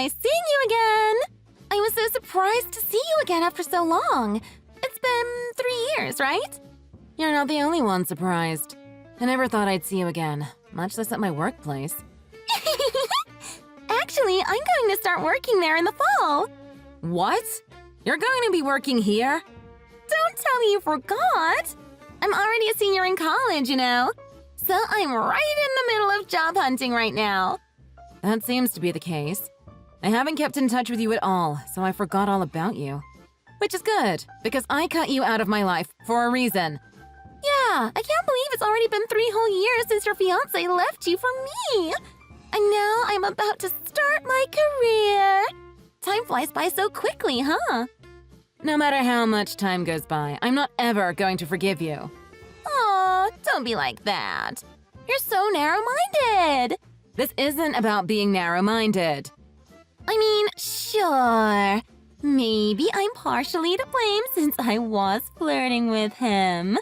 nice seeing you again! I was so surprised to see you again after so long. It's been 3 years, right? You're not the only one surprised. I never thought I'd see you again, much less at my workplace. Actually, I'm going to start working there in the fall. What? You're going to be working here? Don't tell me you forgot! I'm already a senior in college, you know. So I'm right in the middle of job hunting right now. That seems to be the case. I haven't kept in touch with you at all, so I forgot all about you. Which is good, because I cut you out of my life for a reason. Yeah, I can't believe it's already been 3 whole years since your fiancé left you for me. And now I'm about to start my career. Time flies by so quickly, huh? No matter how much time goes by, I'm not ever going to forgive you. Aw, don't be like that. You're so narrow-minded. This isn't about being narrow-minded. I mean, sure. Maybe I'm partially to blame since I was flirting with him.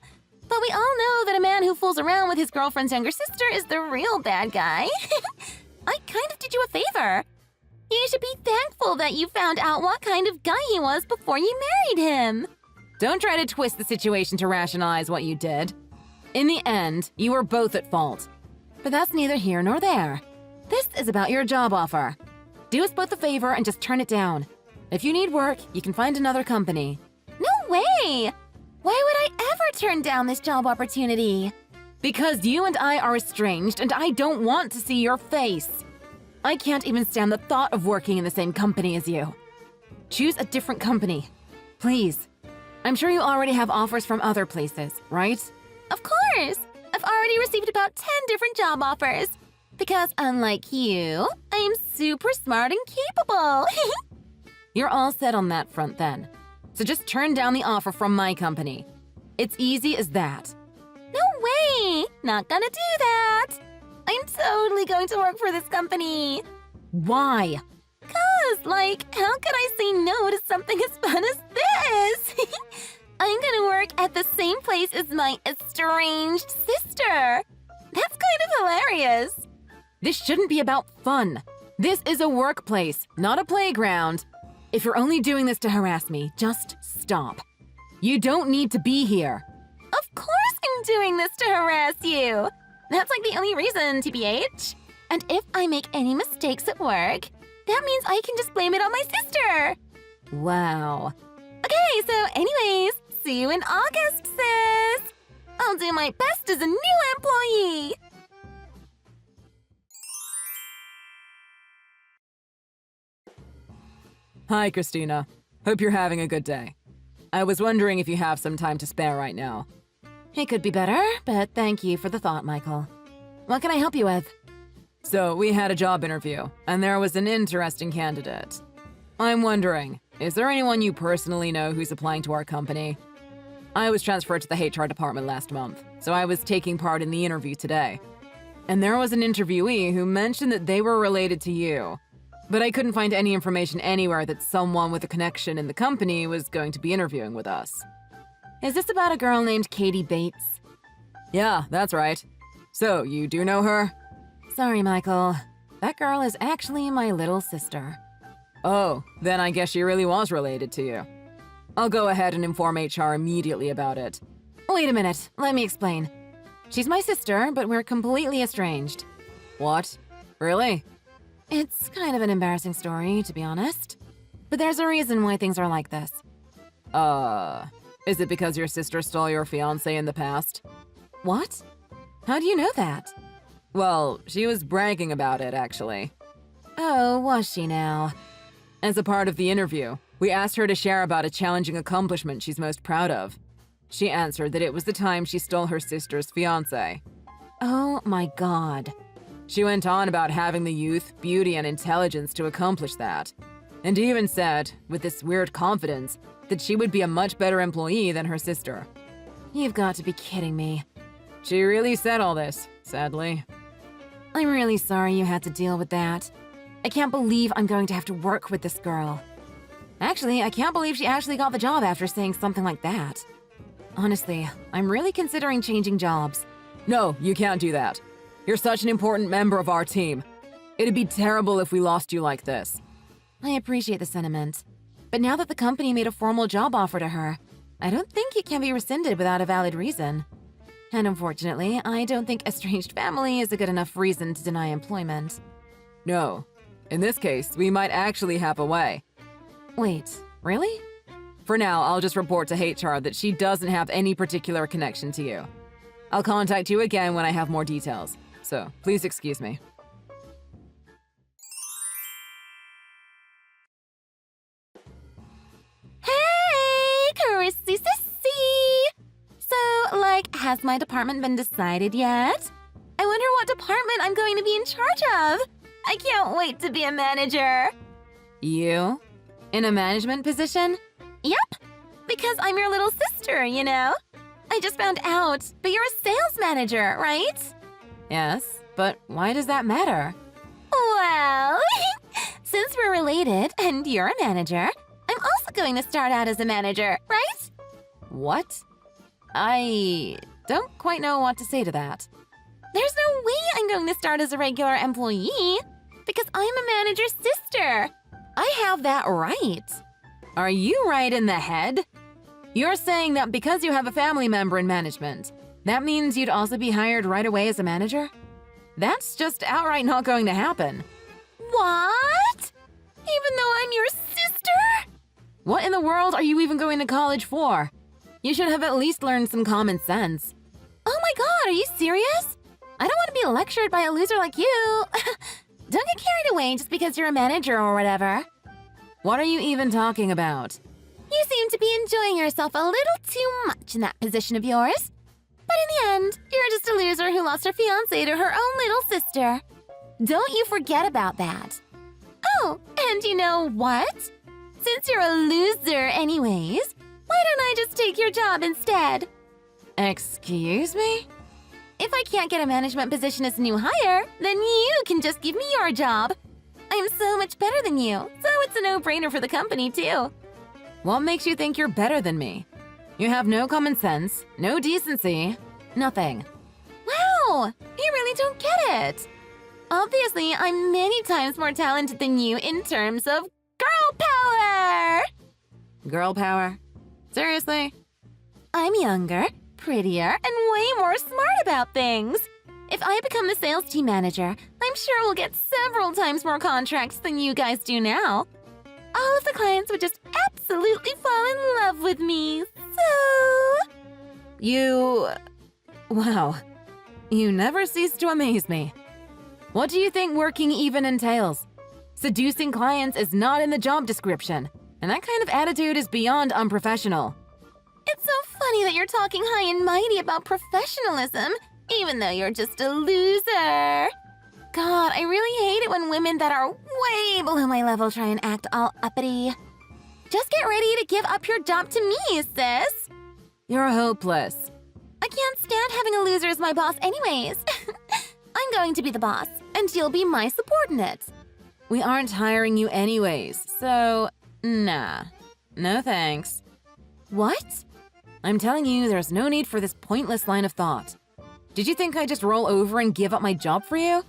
But we all know that a man who fools around with his girlfriend's younger sister is the real bad guy. I kind of did you a favor. You should be thankful that you found out what kind of guy he was before you married him. Don't try to twist the situation to rationalize what you did. In the end, you were both at fault. But that's neither here nor there. This is about your job offer. Do us both a favor and just turn it down. If you need work, you can find another company. No way! Why would I ever turn down this job opportunity? Because you and I are estranged and I don't want to see your face. I can't even stand the thought of working in the same company as you. Choose a different company, please. I'm sure you already have offers from other places, right? Of course! I've already received about 10 different job offers. Because unlike you, I'm super smart and capable. You're all set on that front then. So just turn down the offer from my company. It's easy as that. No way! Not gonna do that! I'm totally going to work for this company. Why? 'Cause, like, how could I say no to something as fun as this? I'm gonna work at the same place as my estranged sister. That's kind of hilarious. This shouldn't be about fun. This is a workplace, not a playground. If you're only doing this to harass me, just stop. You don't need to be here. Of course I'm doing this to harass you. That's like the only reason, TBH. And if I make any mistakes at work, that means I can just blame it on my sister. Wow. Okay, so anyways, see you in August, sis. I'll do my best as a new employee. Hi, Christina. Hope you're having a good day. I was wondering if you have some time to spare right now. It could be better, but thank you for the thought, Michael. What can I help you with? So, we had a job interview, and there was an interesting candidate. I'm wondering, is there anyone you personally know who's applying to our company? I was transferred to the HR department last month, so I was taking part in the interview today. And there was an interviewee who mentioned that they were related to you. But I couldn't find any information anywhere that someone with a connection in the company was going to be interviewing with us. Is this about a girl named Katie Bates? Yeah, that's right. So, you do know her? Sorry, Michael. That girl is actually my little sister. Oh, then I guess she really was related to you. I'll go ahead and inform HR immediately about it. Wait a minute, let me explain. She's my sister, but we're completely estranged. What? Really? It's kind of an embarrassing story, to be honest. But there's a reason why things are like this. Is it because your sister stole your fiancé in the past? What? How do you know that? Well, she was bragging about it, actually. Oh, was she now? As a part of the interview, we asked her to share about a challenging accomplishment she's most proud of. She answered that it was the time she stole her sister's fiancé. Oh my God. She went on about having the youth, beauty, and intelligence to accomplish that. And even said, with this weird confidence, that she would be a much better employee than her sister. You've got to be kidding me. She really said all this, sadly. I'm really sorry you had to deal with that. I can't believe I'm going to have to work with this girl. Actually, I can't believe she actually got the job after saying something like that. Honestly, I'm really considering changing jobs. No, you can't do that. You're such an important member of our team. It'd be terrible if we lost you like this. I appreciate the sentiment. But now that the company made a formal job offer to her, I don't think it can be rescinded without a valid reason. And unfortunately, I don't think estranged family is a good enough reason to deny employment. No. In this case, we might actually have a way. Wait, really? For now, I'll just report to HR that she doesn't have any particular connection to you. I'll contact you again when I have more details, so please excuse me. Hey, Chrissy Sissy! So, has my department been decided yet? I wonder what department I'm going to be in charge of. I can't wait to be a manager. You? In a management position? Yep, because I'm your little sister, you know? I just found out, but you're a sales manager, right? Yes, but why does that matter? Well, since we're related and you're a manager, I'm also going to start out as a manager, right? What? I don't quite know what to say to that. There's no way I'm going to start as a regular employee, because I'm a manager's sister. I have that right. Are you right in the head? You're saying that because you have a family member in management, that means you'd also be hired right away as a manager? That's just outright not going to happen. What? Even though I'm your sister? What in the world are you even going to college for? You should have at least learned some common sense. Oh my god, are you serious? I don't want to be lectured by a loser like you. Don't get carried away just because you're a manager or whatever. What are you even talking about? You seem to be enjoying yourself a little too much in that position of yours. But in the end, you're just a loser who lost her fiancé to her own little sister. Don't you forget about that. Oh, and you know what? Since you're a loser anyways, why don't I just take your job instead? Excuse me? If I can't get a management position as a new hire, then you can just give me your job. I'm so much better than you, so it's a no-brainer for the company too. What makes you think you're better than me? You have no common sense, no decency, nothing. Wow, you really don't get it. Obviously, I'm many times more talented than you in terms of girl power. Girl power? Seriously? I'm younger, prettier, and way more smart about things. If I become the sales team manager, I'm sure we'll get several times more contracts than you guys do now. All of the clients would just absolutely fall in love with me, so... Wow. You never cease to amaze me. What do you think working even entails? Seducing clients is not in the job description, and that kind of attitude is beyond unprofessional. It's so funny that you're talking high and mighty about professionalism, even though you're just a loser. God, I really hate it when women that are way below my level try and act all uppity. Just get ready to give up your job to me, sis. You're hopeless. I can't stand having a loser as my boss anyways. I'm going to be the boss, and you'll be my subordinate. We aren't hiring you anyways, so nah. No thanks. What? I'm telling you, there's no need for this pointless line of thought. Did you think I'd just roll over and give up my job for you?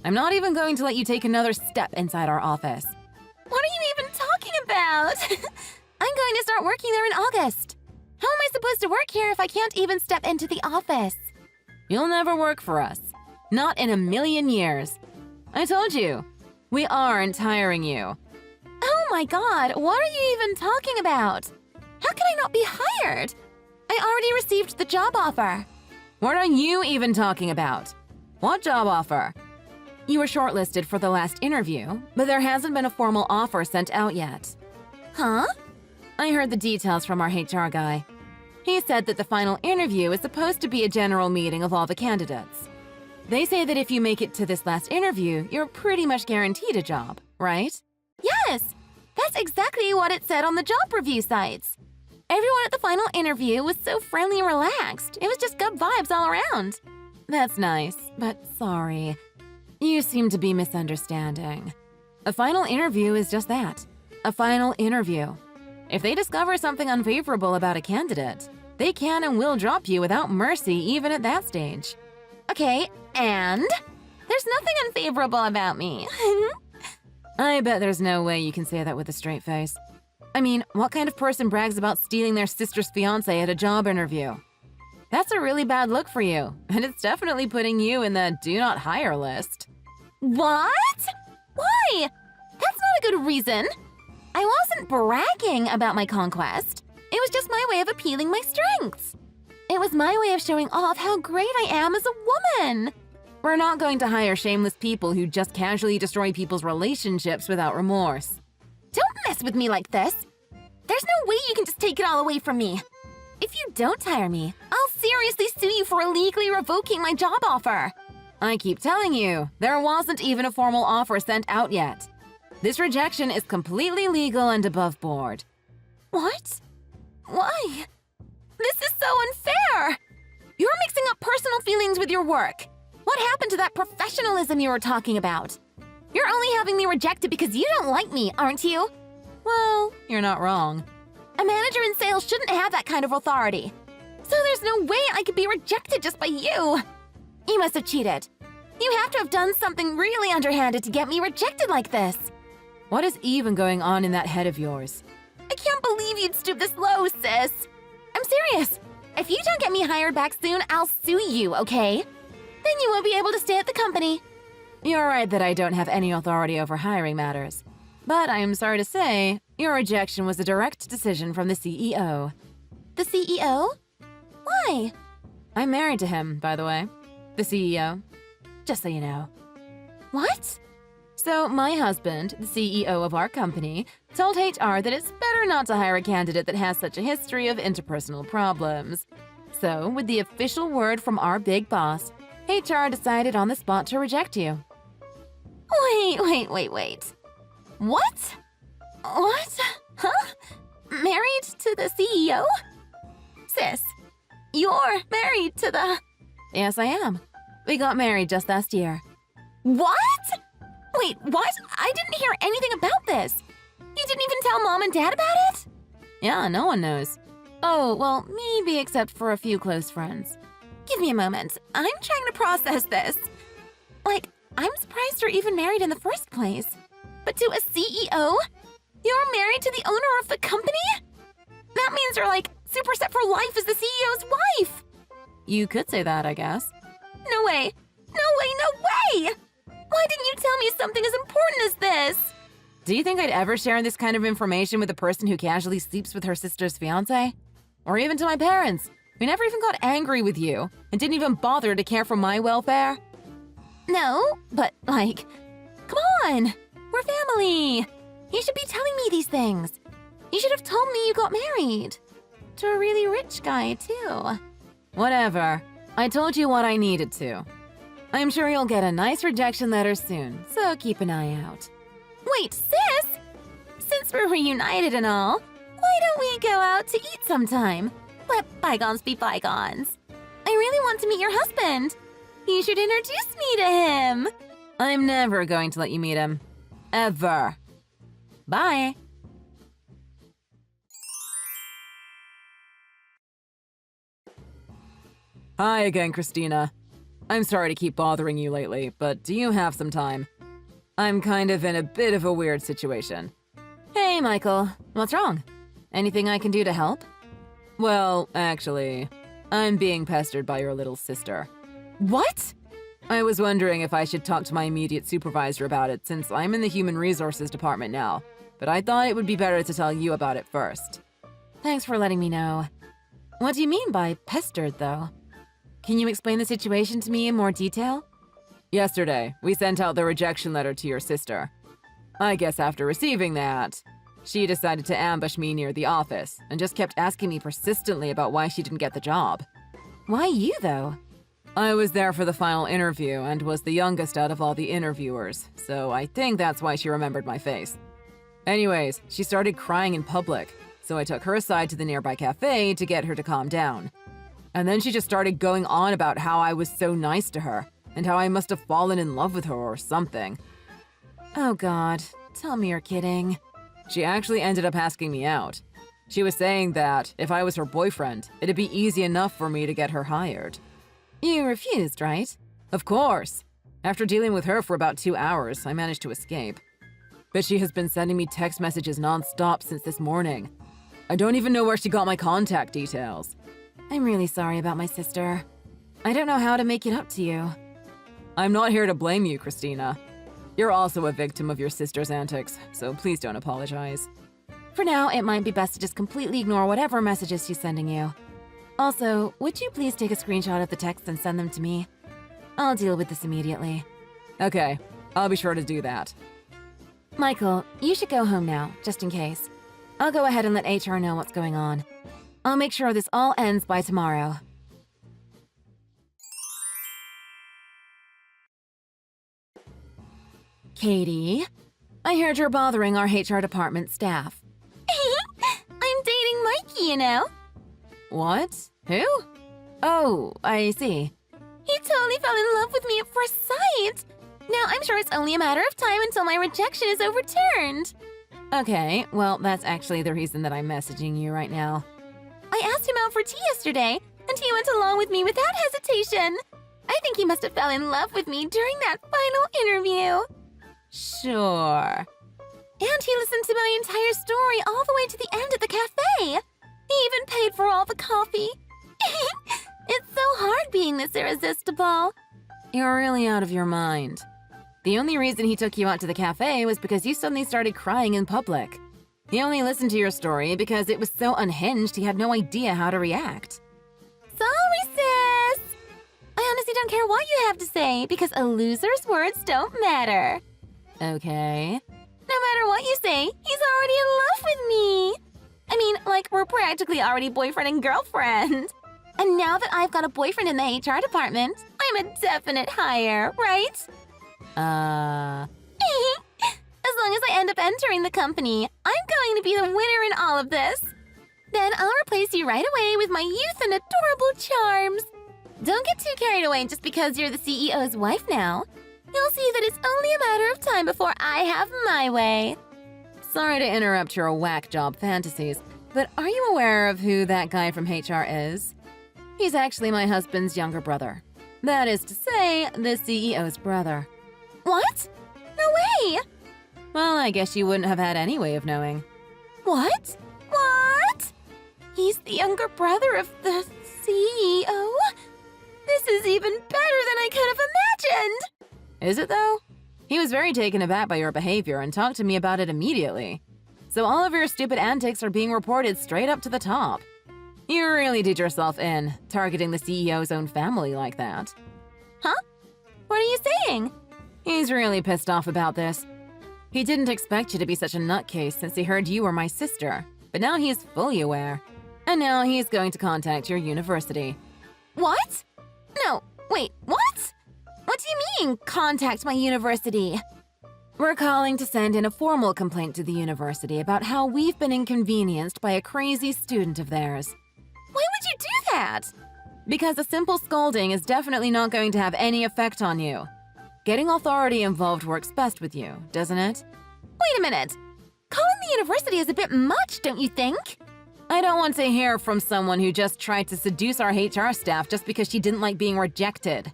I'm not even going to let you take another step inside our office. What are you even talking about? I'm going to start working there in August. How am I supposed to work here if I can't even step into the office? You'll never work for us. Not in a million years. I told you, we aren't hiring you. Oh my god, what are you even talking about? How can I not be hired? I already received the job offer. What are you even talking about? What job offer? You were shortlisted for the last interview, but there hasn't been a formal offer sent out yet. Huh? I heard the details from our HR guy. He said that the final interview is supposed to be a general meeting of all the candidates. They say that if you make it to this last interview, you're pretty much guaranteed a job, right? Yes! That's exactly what it said on the job review sites. Everyone at the final interview was so friendly and relaxed. It was just good vibes all around. That's nice, but sorry. You seem to be misunderstanding. A final interview is just that, a final interview. If they discover something unfavorable about a candidate, they can and will drop you without mercy even at that stage. Okay, and? There's nothing unfavorable about me. I bet there's no way you can say that with a straight face. I mean, what kind of person brags about stealing their sister's fiancé at a job interview? That's a really bad look for you, and it's definitely putting you in the do not hire list. What? Why? That's not a good reason. I wasn't bragging about my conquest. It was just my way of appealing my strengths. It was my way of showing off how great I am as a woman. We're not going to hire shameless people who just casually destroy people's relationships without remorse. Don't mess with me like this. There's no way you can just take it all away from me. If you don't hire me, I'll seriously sue you for illegally revoking my job offer. I keep telling you, there wasn't even a formal offer sent out yet. This rejection is completely legal and above board. What? Why? This is so unfair! You're mixing up personal feelings with your work. What happened to that professionalism you were talking about? You're only having me rejected because you don't like me, aren't you? Well, you're not wrong. A manager in sales shouldn't have that kind of authority. So there's no way I could be rejected just by you. You must have cheated. You have to have done something really underhanded to get me rejected like this. What is even going on in that head of yours? I can't believe you'd stoop this low, sis. I'm serious. If you don't get me hired back soon, I'll sue you, okay? Then you won't be able to stay at the company. You're right that I don't have any authority over hiring matters. But I am sorry to say, your rejection was a direct decision from the CEO. The CEO? Why? I'm married to him, by the way. The CEO. Just so you know. What? So my husband, the CEO of our company, told HR that it's better not to hire a candidate that has such a history of interpersonal problems. So, with the official word from our big boss, HR decided on the spot to reject you. Wait. What? What? Huh? Married to the CEO? Sis, you're married to the... Yes, I am. We got married just last year. What? Wait, what? I didn't hear anything about this. You didn't even tell Mom and Dad about it? Yeah, no one knows. Oh, well, maybe except for a few close friends. Give me a moment. I'm trying to process this. Like, I'm surprised you're even married in the first place. But to a CEO? You're married to the owner of the company? That means you're like super set for life as the CEO's wife. You could say that, I guess. No way. No way. Why didn't you tell me something as important as this? Do you think I'd ever share this kind of information with a person who casually sleeps with her sister's fiancé? Or even to my parents, who never even got angry with you and didn't even bother to care for my welfare? No, but like, come on. We're family. You should be telling me these things. You should have told me you got married. To a really rich guy, too. Whatever. I told you what I needed to. I'm sure you'll get a nice rejection letter soon, so keep an eye out. Wait, sis! Since we're reunited and all, why don't we go out to eat sometime? Let bygones be bygones. I really want to meet your husband. You should introduce me to him. I'm never going to let you meet him. Ever. Bye. Hi again, Christina. I'm sorry to keep bothering you lately, but do you have some time? I'm kind of in a bit of a weird situation. Hey, Michael. What's wrong? Anything I can do to help? Well, actually, I'm being pestered by your little sister. What? I was wondering if I should talk to my immediate supervisor about it since I'm in the human resources department now, but I thought it would be better to tell you about it first. Thanks for letting me know. What do you mean by pestered, though? Can you explain the situation to me in more detail? Yesterday, we sent out the rejection letter to your sister. I guess after receiving that, she decided to ambush me near the office and just kept asking me persistently about why she didn't get the job. Why you, though? I was there for the final interview and was the youngest out of all the interviewers, so I think that's why she remembered my face. Anyways, she started crying in public, so I took her aside to the nearby cafe to get her to calm down. And then she just started going on about how I was so nice to her, and how I must have fallen in love with her or something. Oh god, tell me you're kidding. She actually ended up asking me out. She was saying that if I was her boyfriend, it'd be easy enough for me to get her hired. You refused, right? Of course. After dealing with her for about 2 hours, I managed to escape. but she has been sending me text messages non-stop since this morning. I don't even know where she got my contact details. I'm really sorry about my sister. I don't know how to make it up to you. I'm not here to blame you, Christina. You're also a victim of your sister's antics, so please don't apologize. For now, it might be best to just completely ignore whatever messages she's sending you. Also, would you please take a screenshot of the text and send them to me? I'll deal with this immediately. Okay, I'll be sure to do that. Michael, you should go home now, just in case. I'll go ahead and let HR know what's going on. I'll make sure this all ends by tomorrow. Katie, I heard you're bothering our HR department staff. I'm dating Mikey, you know. What? Who? Oh, I see. He totally fell in love with me at first sight. Now I'm sure it's only a matter of time until my rejection is overturned. Okay, well, that's actually the reason that I'm messaging you right now. I asked him out for tea yesterday, and he went along with me without hesitation. I think he must have fell in love with me during that final interview. Sure. And he listened to my entire story all the way to the end at the cafe. He even paid for all the coffee. It's so hard being this irresistible. You're really out of your mind. The only reason he took you out to the cafe was because you suddenly started crying in public. He only listened to your story because it was so unhinged he had no idea how to react. Sorry, sis. I honestly don't care what you have to say because a loser's words don't matter. Okay. No matter what you say, he's already in love with me. I mean, like, we're practically already boyfriend and girlfriend. And now that I've got a boyfriend in the HR department, I'm a definite hire, right? As long as I end up entering the company, I'm going to be the winner in all of this. Then I'll replace you right away with my youth and adorable charms. Don't get too carried away just because you're the CEO's wife now. You'll see that it's only a matter of time before I have my way. Sorry to interrupt your whack job fantasies, but are you aware of who that guy from HR is? He's actually my husband's younger brother. That is to say, the CEO's brother. What? No way! Well, I guess you wouldn't have had any way of knowing. What? What? He's the younger brother of the CEO? This is even better than I could have imagined! Is it though? He was very taken aback by your behavior and talked to me about it immediately. So all of your stupid antics are being reported straight up to the top. You really did yourself in, targeting the CEO's own family like that. Huh? What are you saying? He's really pissed off about this. He didn't expect you to be such a nutcase since he heard you were my sister, but now he is fully aware. And now he's going to contact your university. What? No, wait, what? What do you mean, contact my university? We're calling to send in a formal complaint to the university about how we've been inconvenienced by a crazy student of theirs. Why would you do that? Because a simple scolding is definitely not going to have any effect on you. Getting authority involved works best with you, doesn't it? Wait a minute. Calling the university is a bit much, don't you think? I don't want to hear from someone who just tried to seduce our HR staff just because she didn't like being rejected.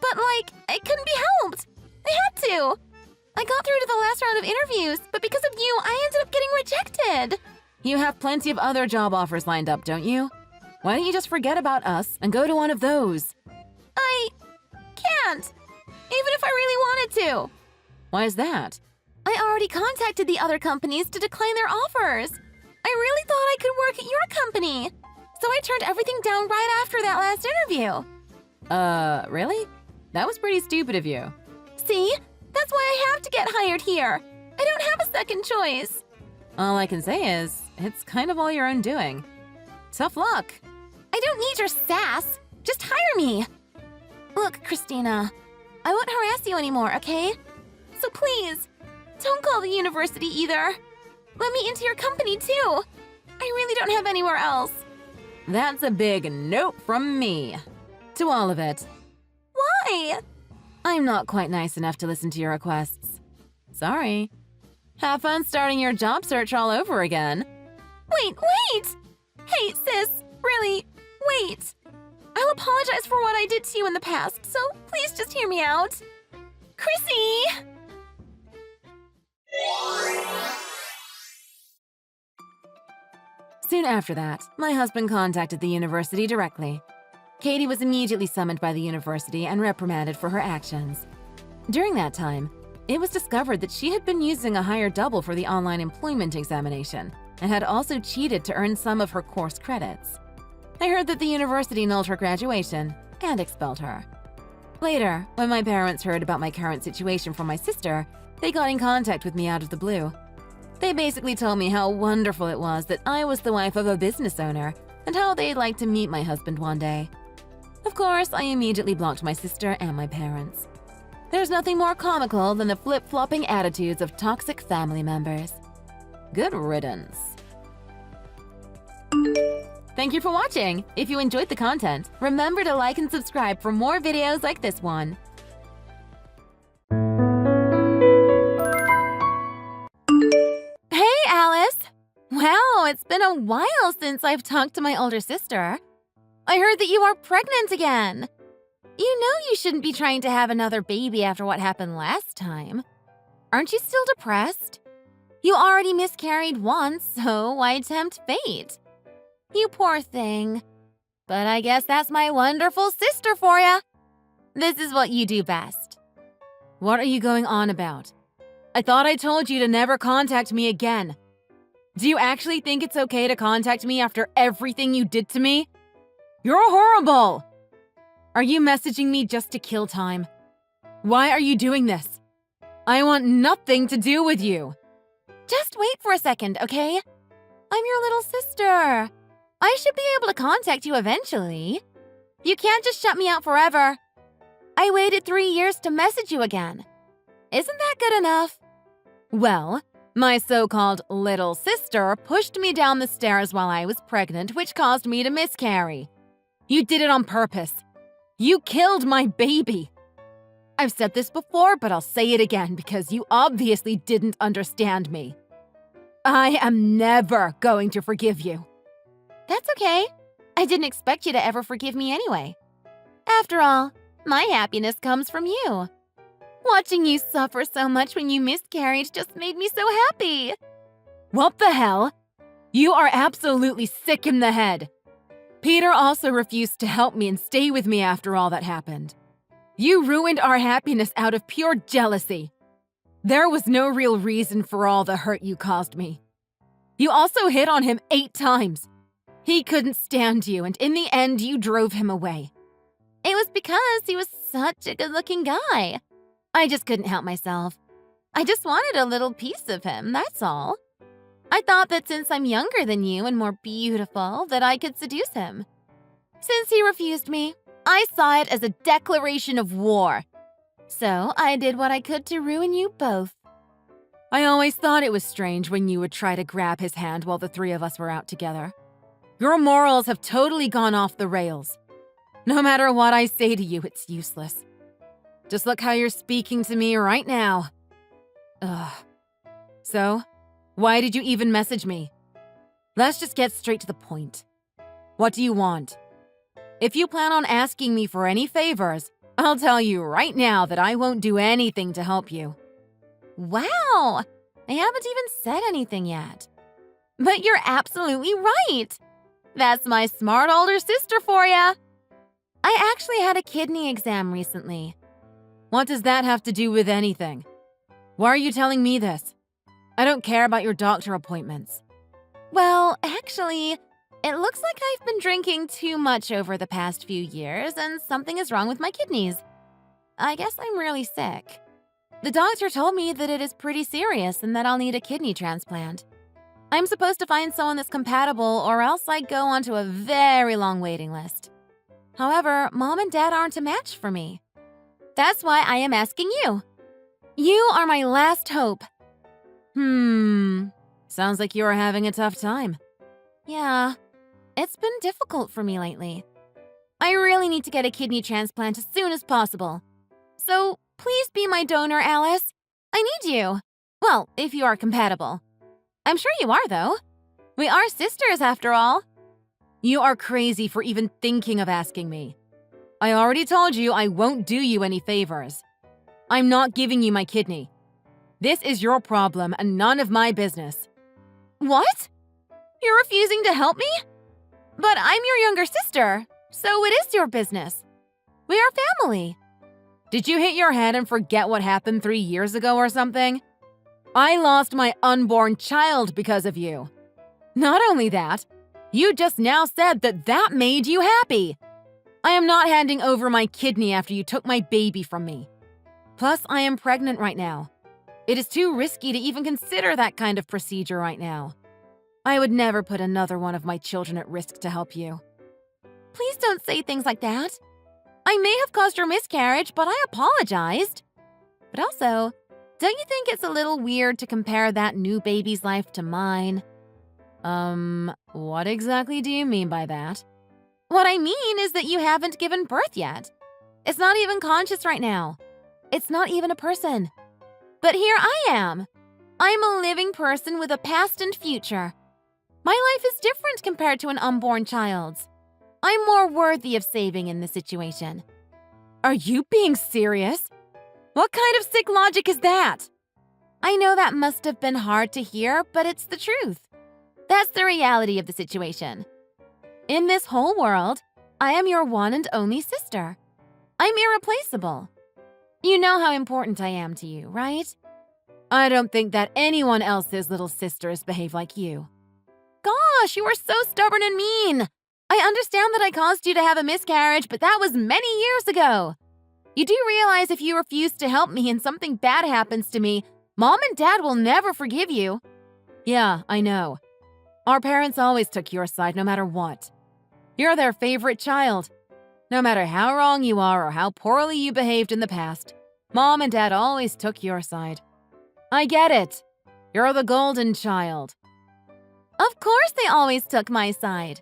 But, like, it couldn't be helped. I had to. I got through to the last round of interviews, but because of you, I ended up getting rejected. You have plenty of other job offers lined up, don't you? Why don't you just forget about us and go to one of those? I can't. Even if I really wanted to. Why is that? I already contacted the other companies to decline their offers. I really thought I could work at your company. So I turned everything down right after that last interview. Really? That was pretty stupid of you. See? That's why I have to get hired here. I don't have a second choice. All I can say is, it's kind of all your own doing. Tough luck. I don't need your sass. Just hire me. Look, Christina, I won't harass you anymore, okay? So please, don't call the university either. Let me into your company too. I really don't have anywhere else. That's a big nope from me. To all of it. Why? I'm not quite nice enough to listen to your requests. Sorry. Have fun starting your job search all over again. Wait! Hey, sis, really, wait. I'll apologize for what I did to you in the past, so please just hear me out. Chrissy! Soon after that, my husband contacted the university directly. Katie was immediately summoned by the university and reprimanded for her actions. During that time, it was discovered that she had been using a higher double for the online employment examination and had also cheated to earn some of her course credits. I heard that the university annulled her graduation and expelled her. Later, when my parents heard about my current situation from my sister, they got in contact with me out of the blue. They basically told me how wonderful it was that I was the wife of a business owner and how they'd like to meet my husband one day. Of course, I immediately blocked my sister and my parents. There's nothing more comical than the flip-flopping attitudes of toxic family members. Good riddance. Thank you for watching! If you enjoyed the content, remember to like and subscribe for more videos like this one. Hey, Alice! Wow, it's been a while since I've talked to my older sister. I heard that you are pregnant again. You know you shouldn't be trying to have another baby after what happened last time. Aren't you still depressed? You already miscarried once, so why tempt fate? You poor thing. But I guess that's my wonderful sister for ya. This is what you do best. What are you going on about? I thought I told you to never contact me again. Do you actually think it's okay to contact me after everything you did to me? You're horrible! Are you messaging me just to kill time? Why are you doing this? I want nothing to do with you. Just wait for a second, okay? I'm your little sister. I should be able to contact you eventually. You can't just shut me out forever. I waited 3 years to message you again. Isn't that good enough? Well, my so-called little sister pushed me down the stairs while I was pregnant, which caused me to miscarry. You did it on purpose. You killed my baby. I've said this before, but I'll say it again because you obviously didn't understand me. I am never going to forgive you. That's okay. I didn't expect you to ever forgive me anyway. After all, my happiness comes from you. Watching you suffer so much when you miscarried just made me so happy. What the hell? You are absolutely sick in the head. Peter also refused to help me and stay with me after all that happened. You ruined our happiness out of pure jealousy. There was no real reason for all the hurt you caused me. You also hit on him 8 times. He couldn't stand you, and in the end, you drove him away. It was because he was such a good-looking guy. I just couldn't help myself. I just wanted a little piece of him, that's all. I thought that since I'm younger than you and more beautiful, that I could seduce him. Since he refused me, I saw it as a declaration of war. So I did what I could to ruin you both. I always thought it was strange when you would try to grab his hand while the 3 of us were out together. Your morals have totally gone off the rails. No matter what I say to you, it's useless. Just look how you're speaking to me right now. Ugh. So, why did you even message me? Let's just get straight to the point. What do you want? If you plan on asking me for any favors, I'll tell you right now that I won't do anything to help you. Wow! I haven't even said anything yet. But you're absolutely right! That's my smart older sister for ya! I actually had a kidney exam recently. What does that have to do with anything? Why are you telling me this? I don't care about your doctor appointments. Well, actually, it looks like I've been drinking too much over the past few years and something is wrong with my kidneys. I guess I'm really sick. The doctor told me that it is pretty serious and that I'll need a kidney transplant. I'm supposed to find someone that's compatible or else I go onto a very long waiting list. However, Mom and Dad aren't a match for me. That's why I am asking you. You are my last hope. Sounds like you're having a tough time. Yeah, it's been difficult for me lately. I really need to get a kidney transplant as soon as possible. So please be my donor, Alice. I need you. Well, if you are compatible. I'm sure you are, though. We are sisters, after all. You are crazy for even thinking of asking me. I already told you I won't do you any favors. I'm not giving you my kidney. This is your problem and none of my business. What? You're refusing to help me? But I'm your younger sister, so it is your business. We are family. Did you hit your head and forget what happened 3 years ago or something? I lost my unborn child because of you. Not only that, you just now said that that made you happy. I am not handing over my kidney after you took my baby from me. Plus, I am pregnant right now. It is too risky to even consider that kind of procedure right now. I would never put another one of my children at risk to help you. Please don't say things like that. I may have caused your miscarriage, but I apologized. But also, don't you think it's a little weird to compare that new baby's life to mine? What exactly do you mean by that? What I mean is that you haven't given birth yet. It's not even conscious right now. It's not even a person. But here I am. I'm a living person with a past and future. My life is different compared to an unborn child's. I'm more worthy of saving in this situation. Are you being serious? What kind of sick logic is that? I know that must have been hard to hear, but it's the truth. That's the reality of the situation. In this whole world, I am your one and only sister. I'm irreplaceable. You know how important I am to you, right? I don't think that anyone else's little sisters behave like you. Gosh, you are so stubborn and mean. I understand that I caused you to have a miscarriage, but that was many years ago. You do realize if you refuse to help me and something bad happens to me, Mom and Dad will never forgive you. Yeah, I know. Our parents always took your side no matter what. You're their favorite child. No matter how wrong you are or how poorly you behaved in the past, Mom and Dad always took your side. I get it. You're the golden child. Of course they always took my side.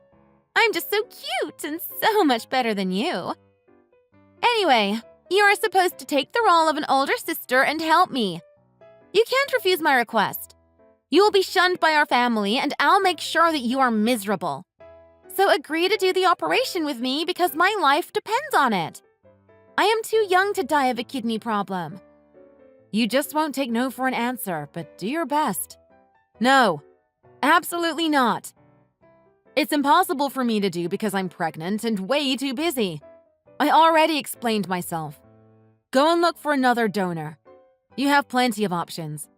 I'm just so cute and so much better than you. Anyway, you are supposed to take the role of an older sister and help me. You can't refuse my request. You will be shunned by our family, and I'll make sure that you are miserable. So agree to do the operation with me because my life depends on it. I am too young to die of a kidney problem. You just won't take no for an answer, but do your best. No, absolutely not. It's impossible for me to do because I'm pregnant and way too busy. I already explained myself. Go and look for another donor. You have plenty of options.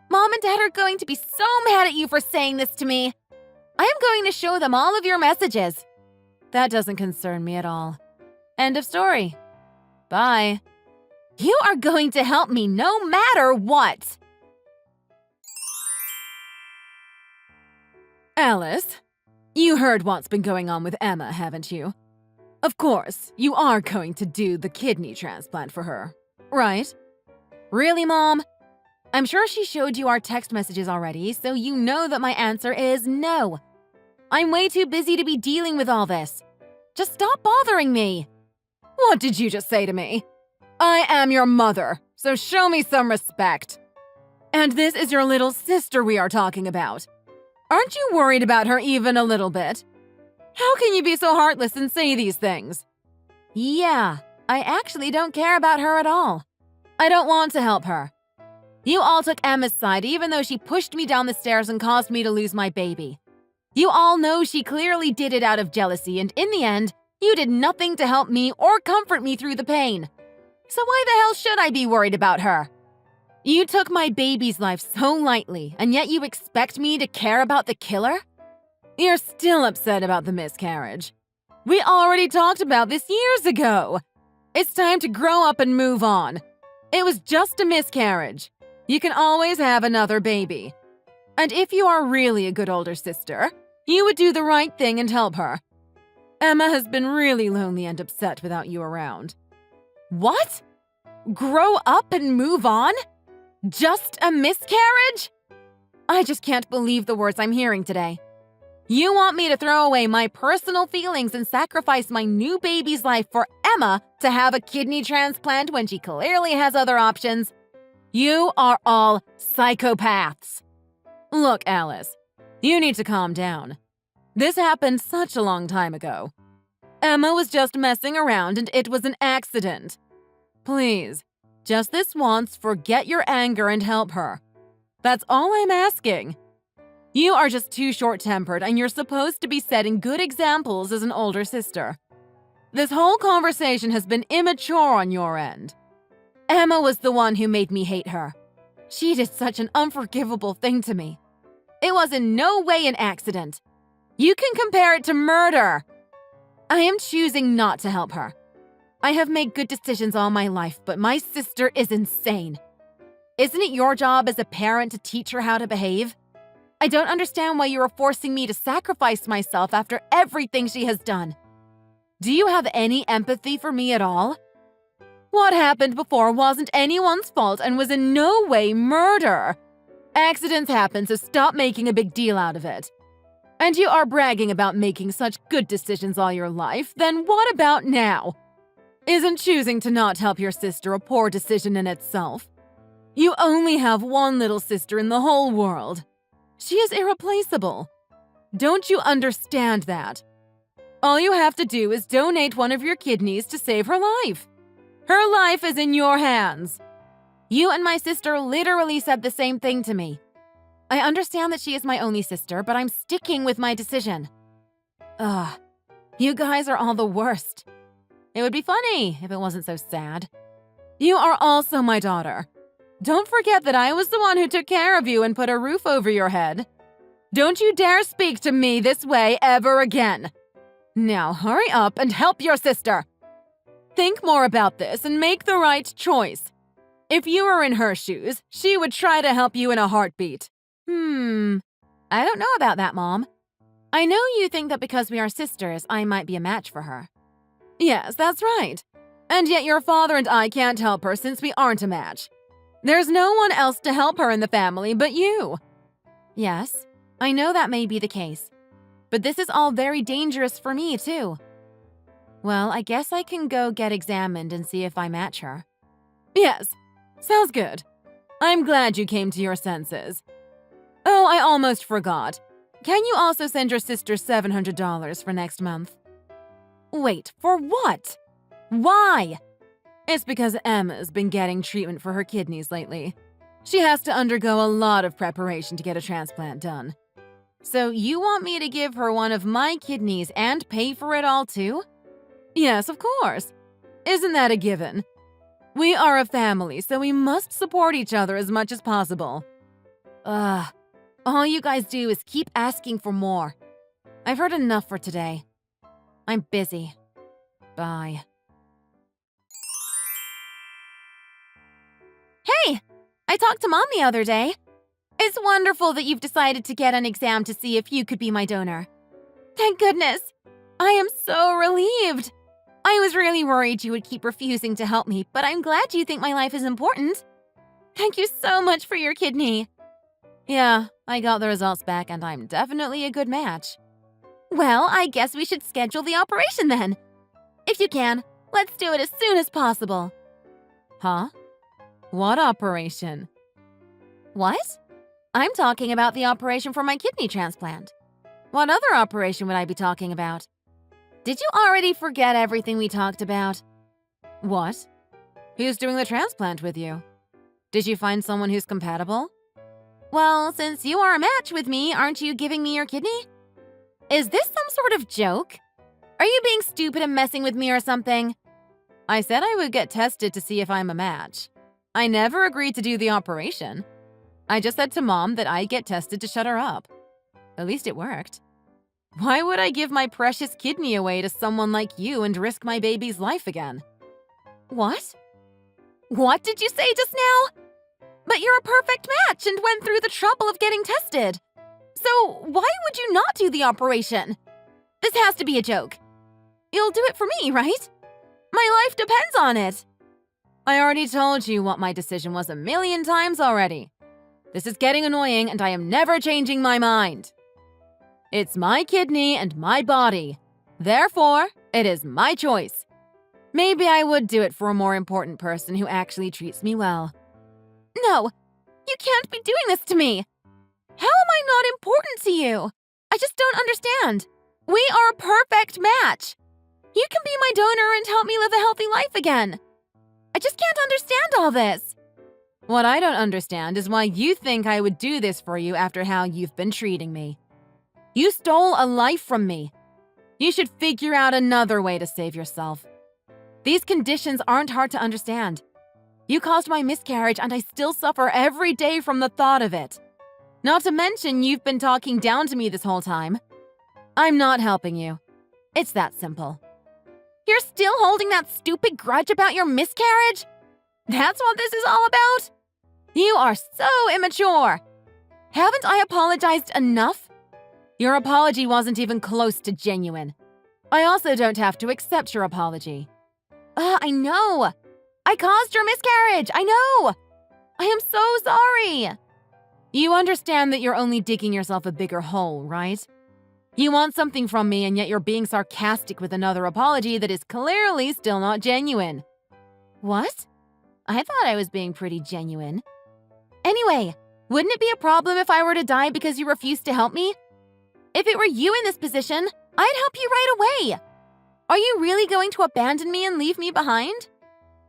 Mom and Dad are going to be so mad at you for saying this to me. I am going to show them all of your messages. That doesn't concern me at all. End of story. Bye. You are going to help me no matter what. Alice, you heard what's been going on with Emma, haven't you? Of course, you are going to do the kidney transplant for her, right? Really, Mom? I'm sure she showed you our text messages already, so you know that my answer is no. I'm way too busy to be dealing with all this. Just stop bothering me. What did you just say to me? I am your mother, so show me some respect. And this is your little sister we are talking about. Aren't you worried about her even a little bit? How can you be so heartless and say these things? Yeah, I actually don't care about her at all. I don't want to help her. You all took Emma's side even though she pushed me down the stairs and caused me to lose my baby. You all know she clearly did it out of jealousy, and in the end, you did nothing to help me or comfort me through the pain. So why the hell should I be worried about her? You took my baby's life so lightly, and yet you expect me to care about the killer? You're still upset about the miscarriage. We already talked about this years ago. It's time to grow up and move on. It was just a miscarriage. You can always have another baby. And if you are really a good older sister, you would do the right thing and help her. Emma has been really lonely and upset without you around. What? Grow up and move on? Just a miscarriage? I just can't believe the words I'm hearing today. You want me to throw away my personal feelings and sacrifice my new baby's life for Emma to have a kidney transplant when she clearly has other options? You are all psychopaths. Look, Alice, you need to calm down. This happened such a long time ago. Emma was just messing around and it was an accident. Please, Just this once, forget your anger and help her. That's all I'm asking. You are just too short-tempered, and you're supposed to be setting good examples as an older sister. This whole conversation has been immature on your end. Emma was the one who made me hate her. She did such an unforgivable thing to me. It was in no way an accident. You can compare it to murder. I am choosing not to help her. I have made good decisions all my life, but my sister is insane. Isn't it your job as a parent to teach her how to behave? I don't understand why you are forcing me to sacrifice myself after everything she has done. Do you have any empathy for me at all? What happened before wasn't anyone's fault and was in no way murder. Accidents happen, so stop making a big deal out of it. And you are bragging about making such good decisions all your life, then what about now? Isn't choosing to not help your sister a poor decision in itself? You only have one little sister in the whole world. She is irreplaceable. Don't you understand that? All you have to do is donate one of your kidneys to save her life. Her life is in your hands. You and my sister literally said the same thing to me. I understand that she is my only sister, but I'm sticking with my decision. Ugh, you guys are all the worst. It would be funny if it wasn't so sad. You are also my daughter. Don't forget that I was the one who took care of you and put a roof over your head. Don't you dare speak to me this way ever again. Now hurry up and help your sister. Think more about this and make the right choice. If you were in her shoes, she would try to help you in a heartbeat. I don't know about that, Mom. I know you think that because we are sisters, I might be a match for her. Yes, that's right. And yet your father and I can't help her since we aren't a match. There's no one else to help her in the family but you. Yes, I know that may be the case. But this is all very dangerous for me, too. Well, I guess I can go get examined and see if I match her. Yes, sounds good. I'm glad you came to your senses. Oh, I almost forgot. Can you also send your sister $700 for next month? Wait, for what? Why? It's because Emma's been getting treatment for her kidneys lately. She has to undergo a lot of preparation to get a transplant done. So you want me to give her one of my kidneys and pay for it all too? Yes, of course. Isn't that a given? We are a family, so we must support each other as much as possible. Ugh. All you guys do is keep asking for more. I've heard enough for today. I'm busy. Bye. Hey! I talked to Mom the other day. It's wonderful that you've decided to get an exam to see if you could be my donor. Thank goodness! I am so relieved! I was really worried you would keep refusing to help me, but I'm glad you think my life is important. Thank you so much for your kidney. Yeah, I got the results back and I'm definitely a good match. Well, I guess we should schedule the operation then. If you can, let's do it as soon as possible. Huh? What operation? What? I'm talking about the operation for my kidney transplant. What other operation would I be talking about? Did you already forget everything we talked about? What? Who's doing the transplant with you? Did you find someone who's compatible? Well, since you are a match with me, aren't you giving me your kidney? Is this some sort of joke? Are you being stupid and messing with me or something? I said I would get tested to see if I'm a match. I never agreed to do the operation. I just said to Mom that I'd get tested to shut her up. At least it worked. Why would I give my precious kidney away to someone like you and risk my baby's life again? What? What did you say just now? But you're a perfect match and went through the trouble of getting tested. So why would you not do the operation? This has to be a joke. You'll do it for me, right? My life depends on it. I already told you what my decision was 1,000,000 times already. This is getting annoying and I am never changing my mind. It's my kidney and my body. Therefore, it is my choice. Maybe I would do it for a more important person who actually treats me well. No, you can't be doing this to me. How am I not important to you? I just don't understand. We are a perfect match. You can be my donor and help me live a healthy life again. I just can't understand all this. What I don't understand is why you think I would do this for you after how you've been treating me. You stole a life from me. You should figure out another way to save yourself. These conditions aren't hard to understand. You caused my miscarriage and I still suffer every day from the thought of it. Not to mention you've been talking down to me this whole time. I'm not helping you. It's that simple. You're still holding that stupid grudge about your miscarriage? That's what this is all about? You are so immature. Haven't I apologized enough? Your apology wasn't even close to genuine. I also don't have to accept your apology. I know. I caused your miscarriage. I know. I am so sorry. You understand that you're only digging yourself a bigger hole, right? You want something from me and yet you're being sarcastic with another apology that is clearly still not genuine. What? I thought I was being pretty genuine. Anyway, wouldn't it be a problem if I were to die because you refused to help me? If it were you in this position, I'd help you right away. Are you really going to abandon me and leave me behind?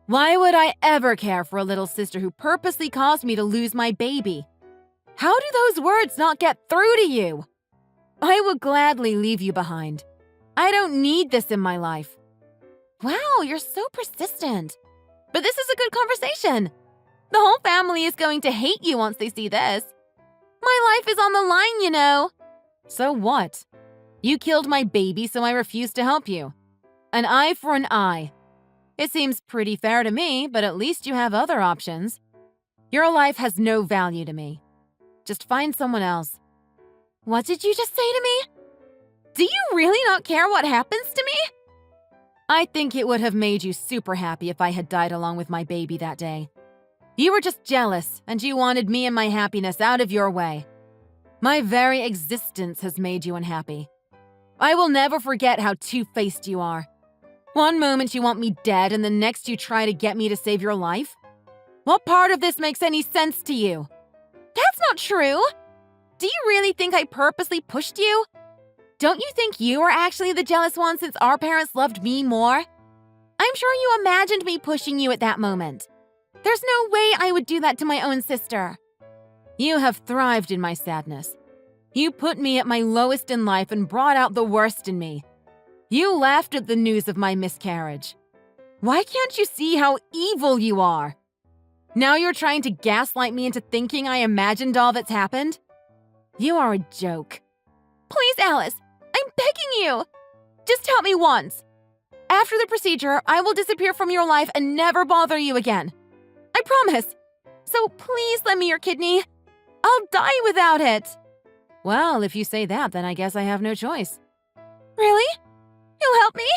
Why would I ever care for a little sister who purposely caused me to lose my baby? How do those words not get through to you? I would gladly leave you behind. I don't need this in my life. Wow, you're so persistent. But this is a good conversation. The whole family is going to hate you once they see this. My life is on the line, you know. So what? You killed my baby, so I refuse to help you. An eye for an eye. It seems pretty fair to me, but at least you have other options. Your life has no value to me. Just find someone else. What did you just say to me? Do you really not care what happens to me? I think it would have made you super happy if I had died along with my baby that day. You were just jealous, and you wanted me and my happiness out of your way. My very existence has made you unhappy. I will never forget how two-faced you are. One moment you want me dead, and the next you try to get me to save your life? What part of this makes any sense to you? That's not true. Do you really think I purposely pushed you? Don't you think you are actually the jealous one since our parents loved me more? I'm sure you imagined me pushing you at that moment. There's no way I would do that to my own sister. You have thrived in my sadness. You put me at my lowest in life and brought out the worst in me. You laughed at the news of my miscarriage. Why can't you see how evil you are? Now you're trying to gaslight me into thinking I imagined all that's happened? You are a joke. Please, Alice, I'm begging you. Just help me once. After the procedure, I will disappear from your life and never bother you again. I promise. So please lend me your kidney. I'll die without it. Well, if you say that, then I guess I have no choice. Really? You'll help me?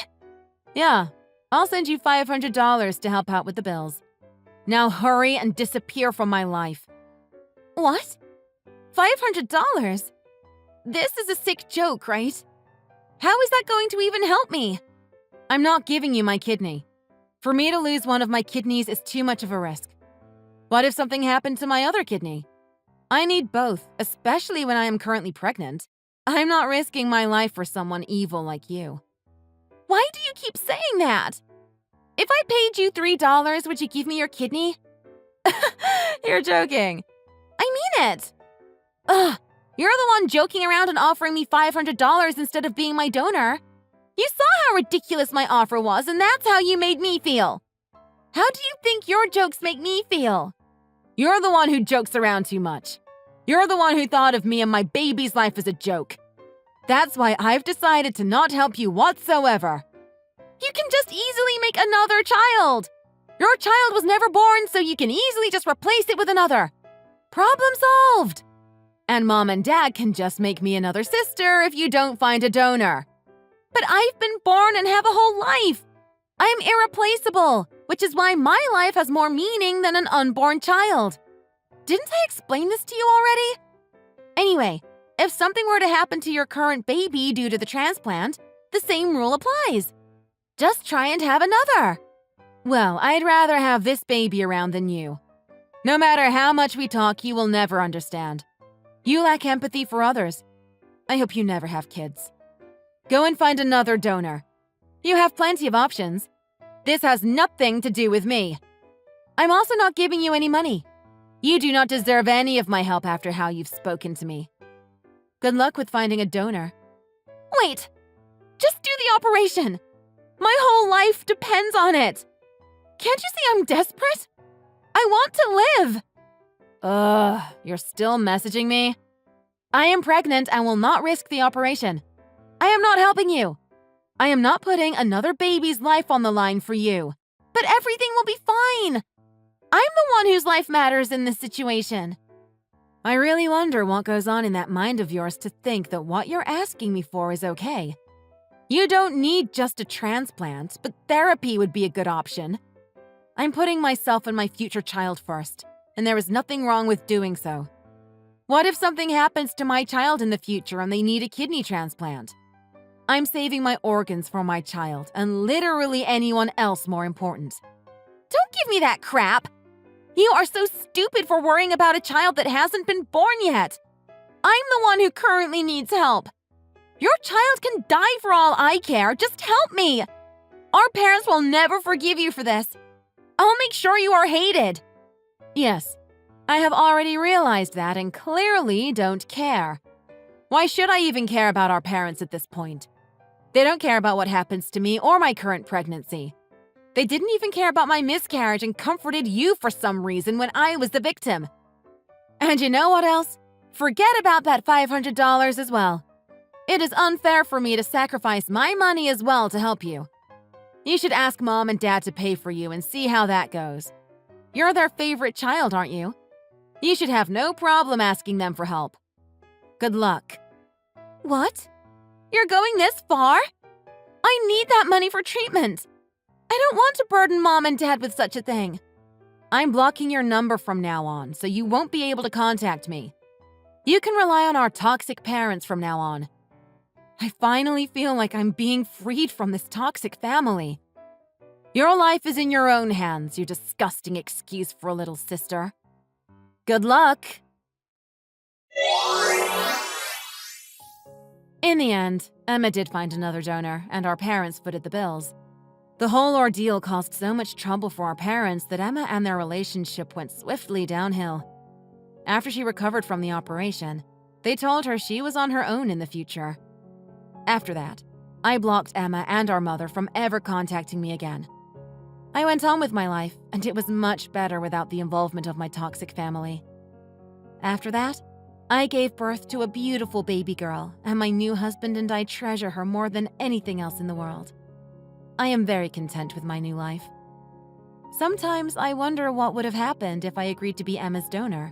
Yeah, I'll send you $500 to help out with the bills. Now hurry and disappear from my life. What? $500? This is a sick joke, right? How is that going to even help me? I'm not giving you my kidney. For me to lose one of my kidneys is too much of a risk. What if something happened to my other kidney? I need both, especially when I am currently pregnant. I'm not risking my life for someone evil like you. Why do you keep saying that? If I paid you $3, would you give me your kidney? You're joking. I mean it. Ugh, you're the one joking around and offering me $500 instead of being my donor. You saw how ridiculous my offer was, and that's how you made me feel. How do you think your jokes make me feel? You're the one who jokes around too much. You're the one who thought of me and my baby's life as a joke. That's why I've decided to not help you whatsoever. You can just easily make another child. Your child was never born, so you can easily just replace it with another. Problem solved. And Mom and Dad can just make me another sister if you don't find a donor. But I've been born and have a whole life. I'm irreplaceable, which is why my life has more meaning than an unborn child. Didn't I explain this to you already? Anyway, if something were to happen to your current baby due to the transplant, the same rule applies. Just try and have another. Well, I'd rather have this baby around than you. No matter how much we talk, you will never understand. You lack empathy for others. I hope you never have kids. Go and find another donor. You have plenty of options. This has nothing to do with me. I'm also not giving you any money. You do not deserve any of my help after how you've spoken to me. Good luck with finding a donor. Wait! Just do the operation! My whole life depends on it! Can't you see I'm desperate? I want to live! You're still messaging me? I am pregnant and will not risk the operation. I am not helping you. I am not putting another baby's life on the line for you. But everything will be fine! I'm the one whose life matters in this situation. I really wonder what goes on in that mind of yours to think that what you're asking me for is okay. You don't need just a transplant, but therapy would be a good option. I'm putting myself and my future child first, and there is nothing wrong with doing so. What if something happens to my child in the future and they need a kidney transplant? I'm saving my organs for my child and literally anyone else more important. Don't give me that crap! You are so stupid for worrying about a child that hasn't been born yet. I'm the one who currently needs help. Your child can die for all I care. Just help me. Our parents will never forgive you for this. I'll make sure you are hated. Yes, I have already realized that and clearly don't care. Why should I even care about our parents at this point? They don't care about what happens to me or my current pregnancy. They didn't even care about my miscarriage and comforted you for some reason when I was the victim. And you know what else? Forget about that $500 as well. It is unfair for me to sacrifice my money as well to help you. You should ask Mom and Dad to pay for you and see how that goes. You're their favorite child, aren't you? You should have no problem asking them for help. Good luck. What? You're going this far? I need that money for treatment. I don't want to burden Mom and Dad with such a thing. I'm blocking your number from now on, so you won't be able to contact me. You can rely on our toxic parents from now on. I finally feel like I'm being freed from this toxic family. Your life is in your own hands, you disgusting excuse for a little sister. Good luck. In the end, Emma did find another donor, and our parents footed the bills. The whole ordeal caused so much trouble for our parents that Emma and their relationship went swiftly downhill. After she recovered from the operation, they told her she was on her own in the future. After that, I blocked Emma and our mother from ever contacting me again. I went on with my life, and it was much better without the involvement of my toxic family. After that, I gave birth to a beautiful baby girl, and my new husband and I treasure her more than anything else in the world. I am very content with my new life. Sometimes I wonder what would have happened if I agreed to be Emma's donor.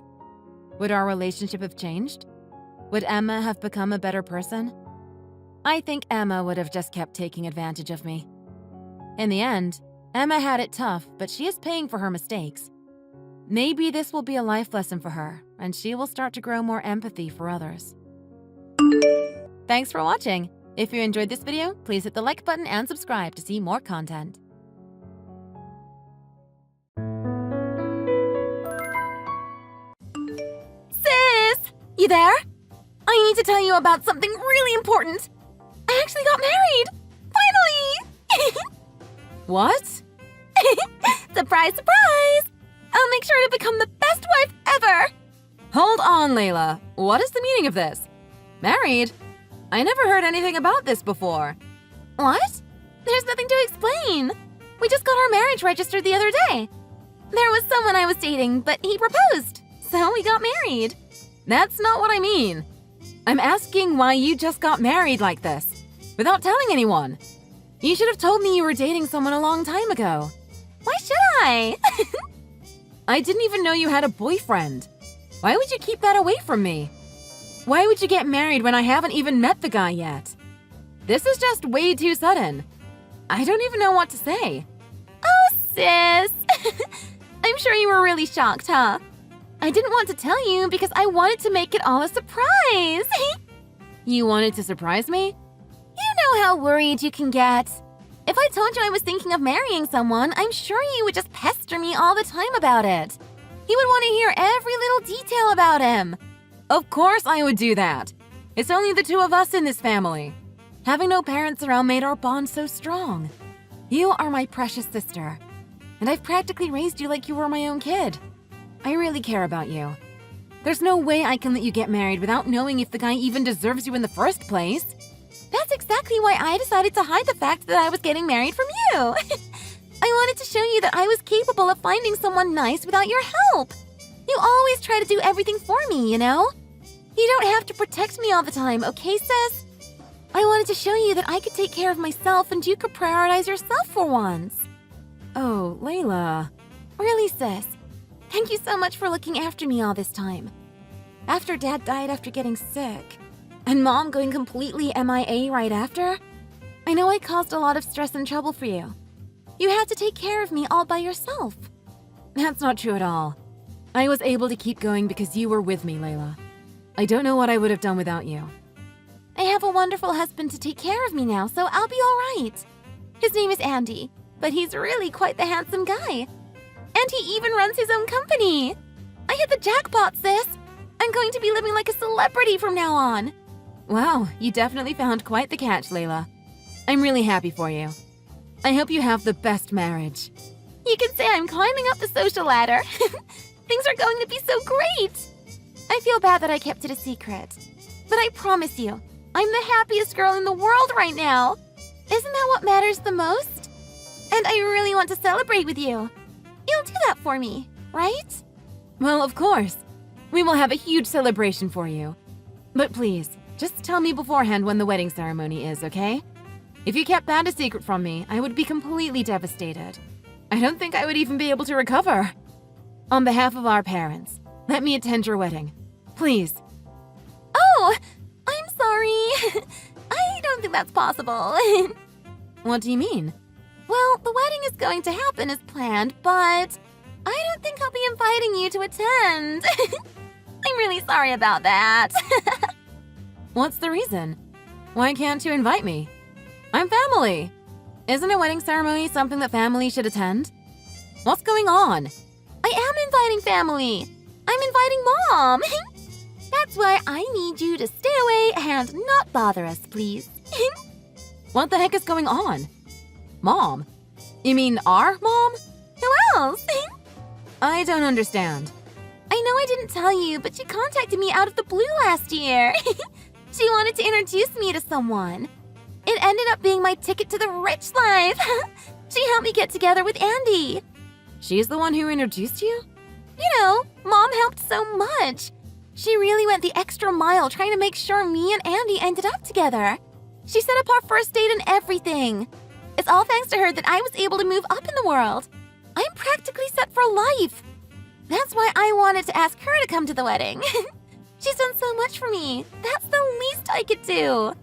Would our relationship have changed? Would Emma have become a better person? I think Emma would have just kept taking advantage of me. In the end, Emma had it tough, but she is paying for her mistakes. Maybe this will be a life lesson for her, and she will start to grow more empathy for others. Thanks for watching. If you enjoyed this video, please hit the like button and subscribe to see more content. Sis! You there? I need to tell you about something really important. I actually got married! Finally! What? Surprise, surprise! I'll make sure to become the best wife ever! Hold on, Layla. What is the meaning of this? Married? I never heard anything about this before. What? There's nothing to explain. We just got our marriage registered the other day. There was someone I was dating, but he proposed, so we got married. That's not what I mean. I'm asking why you just got married like this, without telling anyone. You should have told me you were dating someone a long time ago. Why should I? I didn't even know you had a boyfriend. Why would you keep that away from me? Why would you get married when I haven't even met the guy yet? This is just way too sudden. I don't even know what to say. Oh, sis. I'm sure you were really shocked, huh? I didn't want to tell you because I wanted to make it all a surprise. You wanted to surprise me? You know how worried you can get. If I told you I was thinking of marrying someone, I'm sure you would just pester me all the time about it. You would want to hear every little detail about him. Of course I would do that. It's only the two of us in this family. Having no parents around made our bond so strong. You are my precious sister. And I've practically raised you like you were my own kid. I really care about you. There's no way I can let you get married without knowing if the guy even deserves you in the first place. That's exactly why I decided to hide the fact that I was getting married from you. I wanted to show you that I was capable of finding someone nice without your help. You always try to do everything for me, you know? You don't have to protect me all the time, okay, sis? I wanted to show you that I could take care of myself and you could prioritize yourself for once. Oh, Layla. Really, sis. Thank you so much for looking after me all this time. After Dad died after getting sick, and Mom going completely MIA right after, I know I caused a lot of stress and trouble for you. You had to take care of me all by yourself. That's not true at all. I was able to keep going because you were with me, Layla. I don't know what I would have done without you. I have a wonderful husband to take care of me now, so I'll be all right. His name is Andy, but he's really quite the handsome guy. And he even runs his own company. I hit the jackpot, sis. I'm going to be living like a celebrity from now on. Wow, you definitely found quite the catch, Layla. I'm really happy for you. I hope you have the best marriage. You can say I'm climbing up the social ladder. Things are going to be so great. I feel bad that I kept it a secret. But I promise you, I'm the happiest girl in the world right now. Isn't that what matters the most? And I really want to celebrate with you. You'll do that for me, right? Well, of course. We will have a huge celebration for you. But please, just tell me beforehand when the wedding ceremony is, okay? If you kept that a secret from me, I would be completely devastated. I don't think I would even be able to recover. On behalf of our parents, let me attend your wedding. Please. Oh, I'm sorry. I don't think that's possible. What do you mean? Well, the wedding is going to happen as planned, but I don't think I'll be inviting you to attend. I'm really sorry about that. What's the reason? Why can't you invite me? I'm family. Isn't a wedding ceremony something that family should attend? What's going on? I am inviting family. I'm inviting Mom. That's why I need you to stay away and not bother us, please. What the heck is going on? Mom? You mean our mom? Who else? I don't understand. I know I didn't tell you, but she contacted me out of the blue last year. She wanted to introduce me to someone. It ended up being my ticket to the rich life. She helped me get together with Andy. She's the one who introduced you? You know, Mom helped so much. She really went the extra mile trying to make sure me and Andy ended up together. She set up our first date and everything. It's all thanks to her that I was able to move up in the world. I'm practically set for life. That's why I wanted to ask her to come to the wedding. She's done so much for me. That's the least I could do.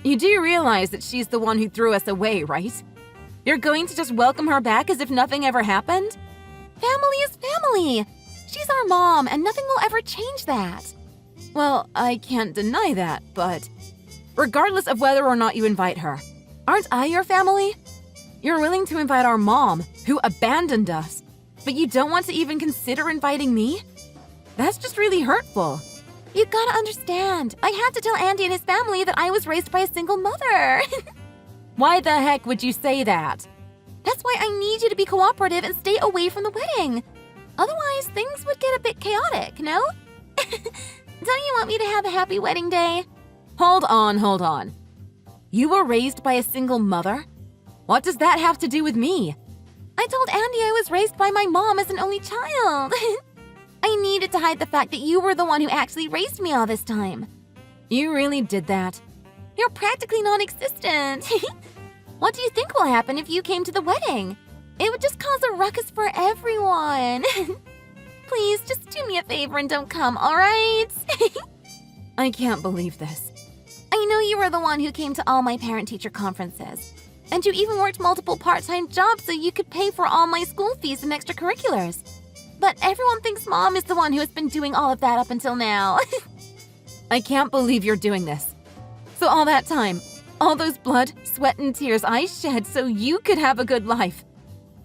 You do realize that she's the one who threw us away, right? You're going to just welcome her back as if nothing ever happened? Family is family. She's our mom, and nothing will ever change that. Well, I can't deny that, but regardless of whether or not you invite her, aren't I your family? You're willing to invite our mom, who abandoned us, but you don't want to even consider inviting me? That's just really hurtful. You gotta understand, I had to tell Andy and his family that I was raised by a single mother. Why the heck would you say that? That's why I need you to be cooperative and stay away from the wedding. Otherwise, things would get a bit chaotic, no? Don't you want me to have a happy wedding day? Hold on. You were raised by a single mother? What does that have to do with me? I told Andy I was raised by my mom as an only child. I needed to hide the fact that you were the one who actually raised me all this time. You really did that? You're practically non-existent. What do you think will happen if you came to the wedding? It would just cause a ruckus for everyone. Please, just do me a favor and don't come, all right? I can't believe this. I know you were the one who came to all my parent-teacher conferences. And you even worked multiple part-time jobs so you could pay for all my school fees and extracurriculars. But everyone thinks Mom is the one who has been doing all of that up until now. I can't believe you're doing this. So all that time, all those blood, sweat, and tears I shed so you could have a good life.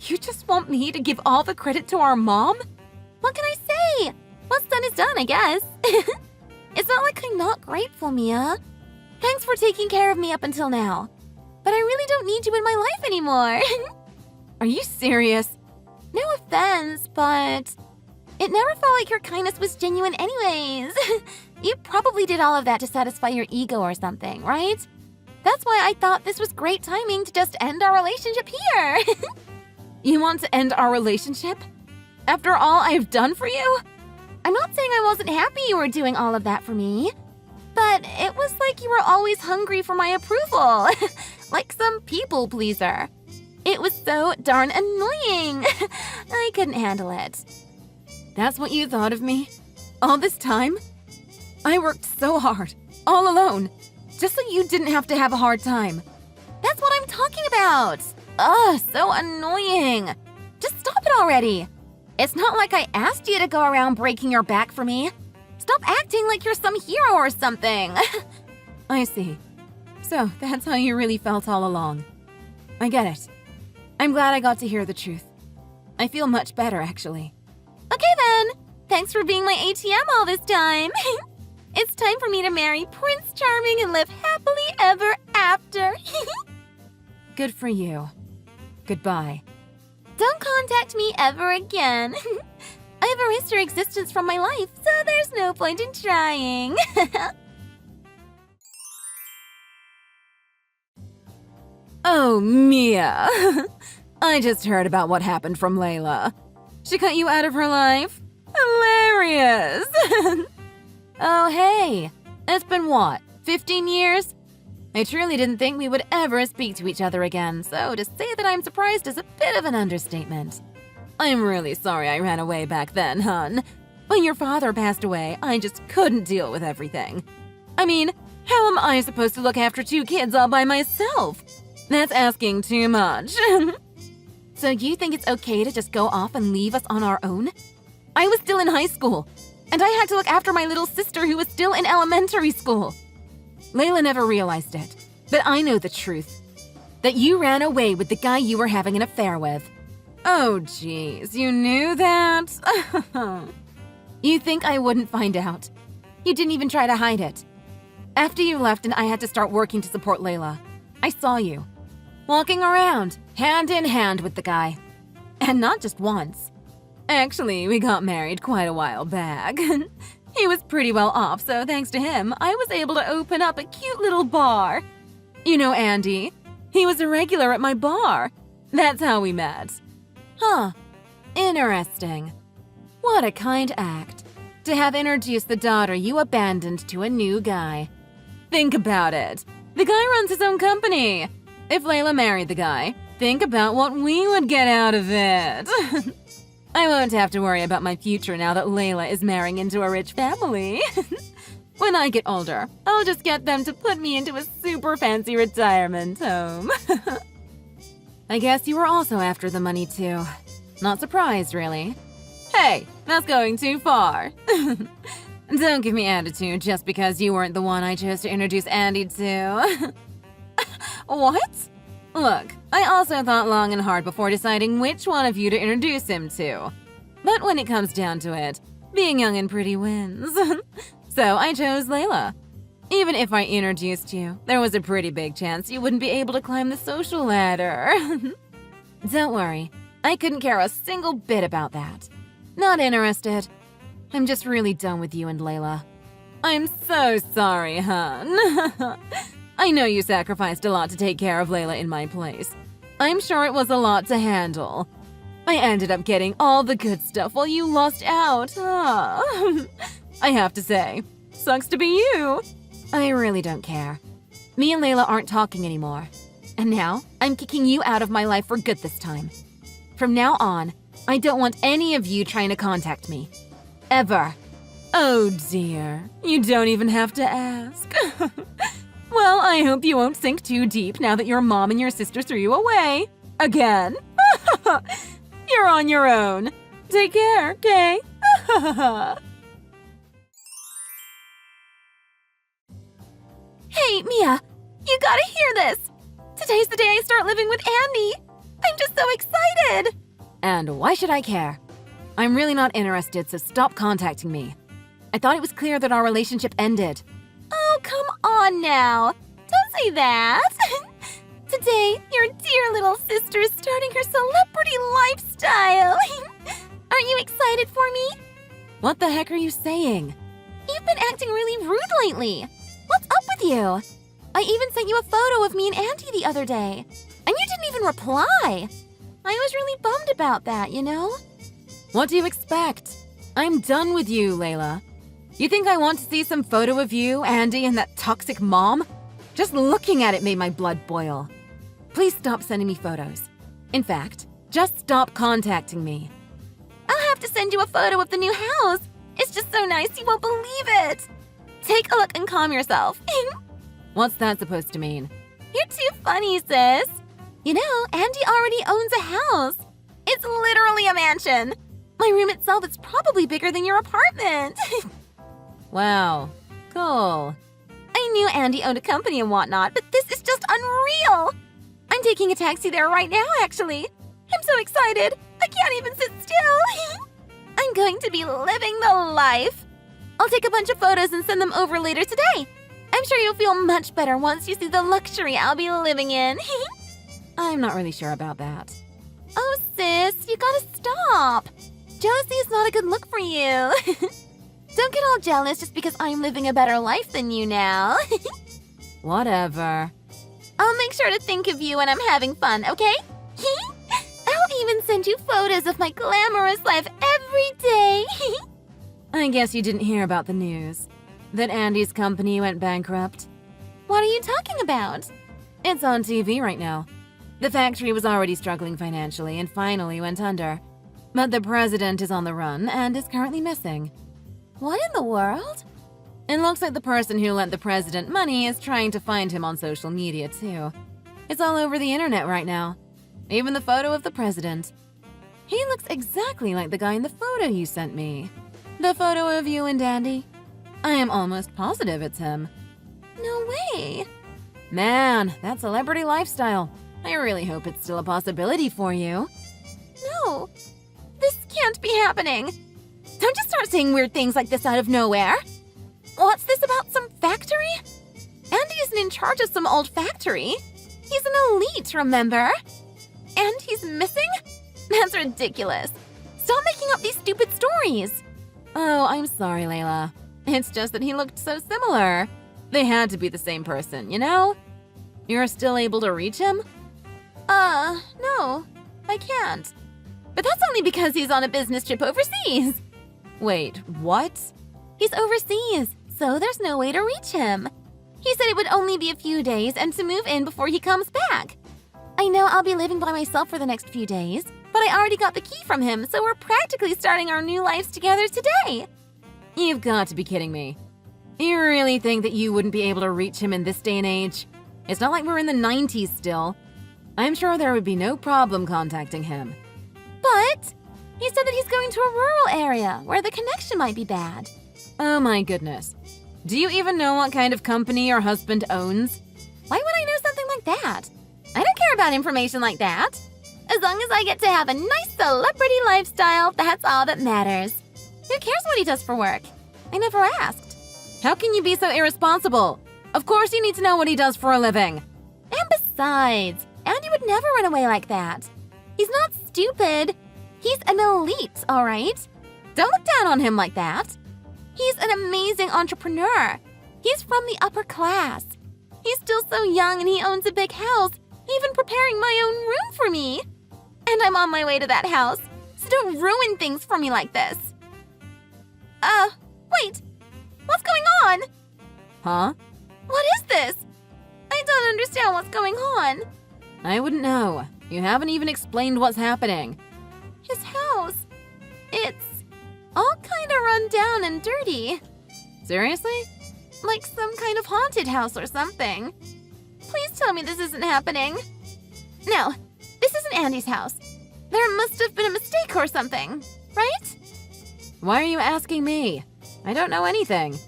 You just want me to give all the credit to our mom? What can I say? What's done is done, I guess. It's not like I'm not grateful, Mia. Thanks for taking care of me up until now. But I really don't need you in my life anymore. Are you serious? No offense, but it never felt like your kindness was genuine anyways. You probably did all of that to satisfy your ego or something, right? That's why I thought this was great timing to just end our relationship here. You want to end our relationship? After all I've done for you? I'm not saying I wasn't happy you were doing all of that for me, but it was like you were always hungry for my approval, like some people pleaser. It was so darn annoying. I couldn't handle it. That's what you thought of me? All this time? I worked so hard, all alone, just so you didn't have to have a hard time. That's what I'm talking about. Ugh, so annoying. Just stop it already. It's not like I asked you to go around breaking your back for me. Stop acting like you're some hero or something. I see. So that's how you really felt all along. I get it. I'm glad I got to hear the truth. I feel much better, actually. Okay then. Thanks for being my ATM all this time. It's time for me to marry Prince Charming and live happily ever after. Good for you. Goodbye. Don't contact me ever again. I've erased your existence from my life, so there's no point in trying. Oh, Mia. I just heard about what happened from Layla. She cut you out of her life? Hilarious! Oh, hey. It's been what, 15 years? I truly didn't think we would ever speak to each other again, so to say that I'm surprised is a bit of an understatement. I'm really sorry I ran away back then, hun. When your father passed away, I just couldn't deal with everything. I mean, how am I supposed to look after 2 kids all by myself? That's asking too much. So you think it's okay to just go off and leave us on our own? I was still in high school, and I had to look after my little sister who was still in elementary school. Layla never realized it, but I know the truth. That you ran away with the guy you were having an affair with. Oh, jeez, you knew that? You think I wouldn't find out? You didn't even try to hide it. After you left and I had to start working to support Layla, I saw you, walking around, hand in hand with the guy. And not just once. Actually, we got married quite a while back. He was pretty well off, so thanks to him, I was able to open up a cute little bar. You know Andy? He was a regular at my bar. That's how we met. Huh. Interesting. What a kind act. To have introduced the daughter you abandoned to a new guy. Think about it. The guy runs his own company. If Layla married the guy, think about what we would get out of it. I won't have to worry about my future now that Layla is marrying into a rich family. When I get older, I'll just get them to put me into a super fancy retirement home. I guess you were also after the money too. Not surprised, really. Hey, that's going too far. Don't give me attitude just because you weren't the one I chose to introduce Andy to. What? Look, I also thought long and hard before deciding which one of you to introduce him to. But when it comes down to it, being young and pretty wins. So I chose Layla. Even if I introduced you, there was a pretty big chance you wouldn't be able to climb the social ladder. Don't worry, I couldn't care a single bit about that. Not interested. I'm just really done with you and Layla. I'm so sorry, hon. I know you sacrificed a lot to take care of Layla in my place. I'm sure it was a lot to handle. I ended up getting all the good stuff while you lost out. I have to say, sucks to be you. I really don't care. Me and Layla aren't talking anymore. And now, I'm kicking you out of my life for good this time. From now on, I don't want any of you trying to contact me. Ever. Oh dear, you don't even have to ask. Well, I hope you won't sink too deep now that your mom and your sister threw you away. Again. You're on your own. Take care, okay? Hey, Mia, you gotta hear this. Today's the day I start living with Andy. I'm just so excited. And why should I care? I'm really not interested, so stop contacting me. I thought it was clear that our relationship ended. Oh, come on now. Don't say that. Today day, your dear little sister is starting her celebrity lifestyle. Aren't you excited for me? What the heck are you saying? You've been acting really rude lately. What's up with you? I even sent you a photo of me and Auntie the other day, and you didn't even reply. I was really bummed about that, you know? What do you expect? I'm done with you, Layla. You think I want to see some photo of you, Andy, and that toxic mom? Just looking at it made my blood boil. Please stop sending me photos. In fact, just stop contacting me. I'll have to send you a photo of the new house. It's just so nice you won't believe it. Take a look and calm yourself. What's that supposed to mean? You're too funny, sis. You know, Andy already owns a house. It's literally a mansion. My room itself is probably bigger than your apartment. Wow, cool. I knew Andy owned a company and whatnot, but this is just unreal. I'm taking a taxi there right now, actually. I'm so excited. I can't even sit still. I'm going to be living the life. I'll take a bunch of photos and send them over later today. I'm sure you'll feel much better once you see the luxury I'll be living in. I'm not really sure about that. Oh, sis, you gotta stop. Jealousy is not a good look for you. Don't get all jealous just because I'm living a better life than you now. Whatever. I'll make sure to think of you when I'm having fun, okay? I'll even send you photos of my glamorous life every day. I guess you didn't hear about the news. That Andy's company went bankrupt. What are you talking about? It's on TV right now. The factory was already struggling financially and finally went under. But the president is on the run and is currently missing. What in the world? It looks like the person who lent the president money is trying to find him on social media too. It's all over the internet right now. Even the photo of the president. He looks exactly like the guy in the photo you sent me. The photo of you and Andy. I am almost positive it's him. No way. Man, that celebrity lifestyle. I really hope it's still a possibility for you. No, this can't be happening. Don't just start saying weird things like this out of nowhere. What's this about some factory? Andy isn't in charge of some old factory. He's an elite, remember? And he's missing? That's ridiculous. Stop making up these stupid stories. Oh, I'm sorry, Layla. It's just that he looked so similar. They had to be the same person, you know? You're still able to reach him? No, I can't. But that's only because he's on a business trip overseas. Wait, what? He's overseas, so there's no way to reach him. He said it would only be a few days and to move in before he comes back. I know I'll be living by myself for the next few days, but I already got the key from him, so we're practically starting our new lives together today. You've got to be kidding me. You really think that you wouldn't be able to reach him in this day and age? It's not like we're in the 90s still. I'm sure there would be no problem contacting him. But he said that he's going to a rural area where the connection might be bad. Oh my goodness. Do you even know what kind of company your husband owns? Why would I know something like that? I don't care about information like that. As long as I get to have a nice celebrity lifestyle, that's all that matters. Who cares what he does for work? I never asked. How can you be so irresponsible? Of course you need to know what he does for a living. And besides, Andy would never run away like that. He's not stupid. He's an elite, all right? Don't look down on him like that. He's an amazing entrepreneur. He's from the upper class. He's still so young and he owns a big house, even preparing my own room for me. And I'm on my way to that house, so don't ruin things for me like this. Wait. What's going on? Huh? What is this? I don't understand what's going on. I wouldn't know. You haven't even explained what's happening. His house. It's all kind of run down and dirty. Seriously? Like some kind of haunted house or something. Please tell me this isn't happening. No, this isn't Andy's house. There must have been a mistake or something, right? Why are you asking me? I don't know anything.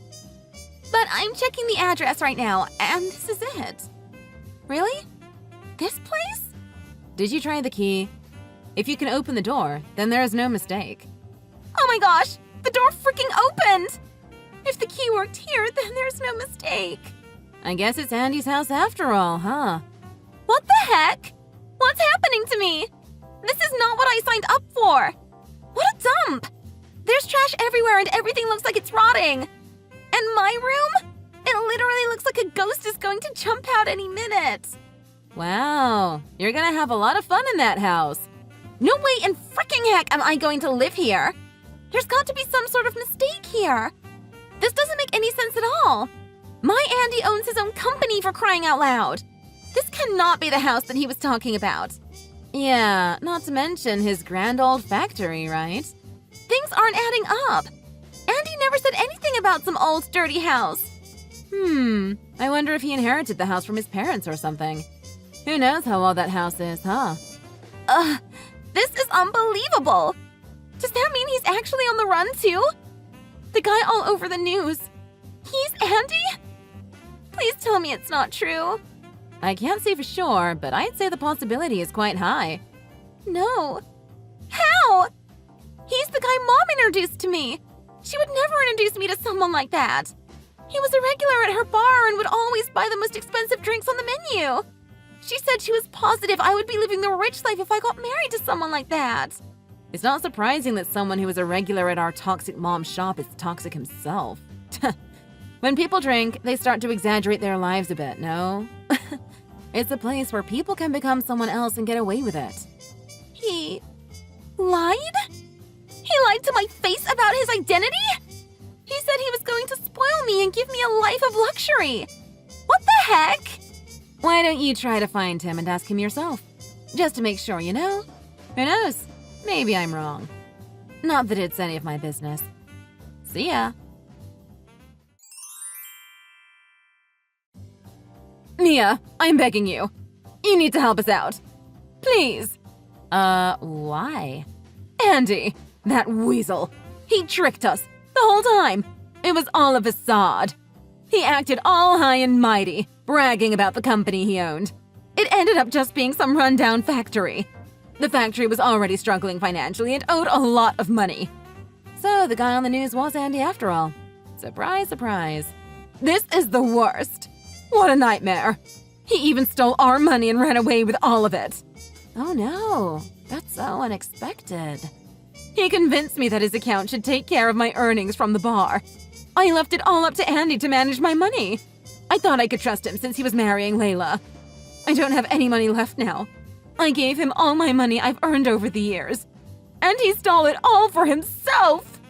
But I'm checking the address right now, and this is it. Really? This place? Did you try the key? If you can open the door, then there is no mistake. Oh my gosh! The door freaking opened! If the key worked here, then there's no mistake. I guess it's Andy's house after all, huh? What the heck? What's happening to me? This is not what I signed up for. What a dump. There's trash everywhere and everything looks like it's rotting. And my room? It literally looks like a ghost is going to jump out any minute. Wow, you're gonna have a lot of fun in that house. No way in fricking heck am I going to live here. There's got to be some sort of mistake here. This doesn't make any sense at all. My Andy owns his own company, for crying out loud. This cannot be the house that he was talking about. Yeah, not to mention his grand old factory, right? Things aren't adding up. Andy never said anything about some old dirty house. I wonder if he inherited the house from his parents or something. Who knows how old that house is, huh? This is unbelievable. Does that mean he's actually on the run too? The guy all over the news. He's Andy? Please tell me it's not true. I can't say for sure, but I'd say the possibility is quite high. No. How? He's the guy Mom introduced to me. She would never introduce me to someone like that. He was a regular at her bar and would always buy the most expensive drinks on the menu. She said she was positive I would be living the rich life if I got married to someone like that. It's not surprising that someone who is a regular at our toxic mom's shop is toxic himself. When people drink, they start to exaggerate their lives a bit, no? It's a place where people can become someone else and get away with it. He lied? He lied to my face about his identity? He said he was going to spoil me and give me a life of luxury. What the heck? Why don't you try to find him and ask him yourself? Just to make sure, you know? Who knows? Maybe I'm wrong. Not that it's any of my business. See ya. Mia, I'm begging you. You need to help us out. Please. Why? Andy, that weasel. He tricked us the whole time. It was all a facade. He acted all high and mighty, bragging about the company he owned. It ended up just being some rundown factory. The factory was already struggling financially and owed a lot of money. So the guy on the news was Andy after all. Surprise, surprise. This is the worst. What a nightmare. He even stole our money and ran away with all of it. Oh no, that's so unexpected. He convinced me that his account should take care of my earnings from the bar. I left it all up to Andy to manage my money. I thought I could trust him since he was marrying Layla. I don't have any money left now. I gave him all my money I've earned over the years. And he stole it all for himself!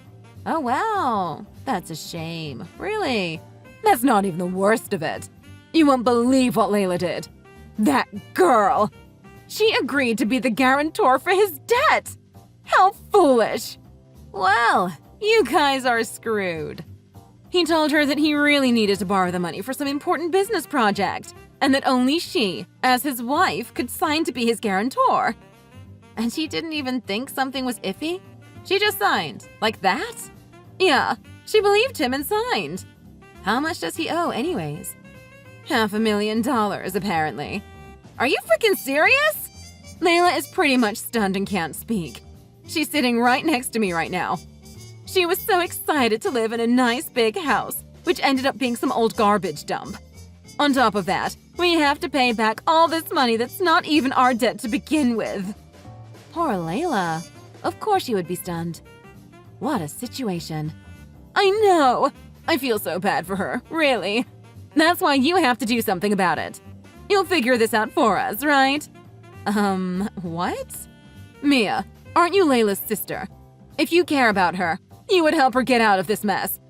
Oh wow, that's a shame. Really? That's not even the worst of it. You won't believe what Layla did. That girl! She agreed to be the guarantor for his debt! How foolish! Well, you guys are screwed. He told her that he really needed to borrow the money for some important business project, and that only she, as his wife, could sign to be his guarantor. And she didn't even think something was iffy? She just signed. Like that? Yeah, she believed him and signed. How much does he owe anyways? $500,000, apparently. Are you freaking serious? Layla is pretty much stunned and can't speak. She's sitting right next to me right now. She was so excited to live in a nice big house, which ended up being some old garbage dump. On top of that, we have to pay back all this money that's not even our debt to begin with. Poor Layla. Of course she would be stunned. What a situation. I know. I feel so bad for her, really. That's why you have to do something about it. You'll figure this out for us, right? What? Mia, aren't you Layla's sister? If you care about her, you would help her get out of this mess.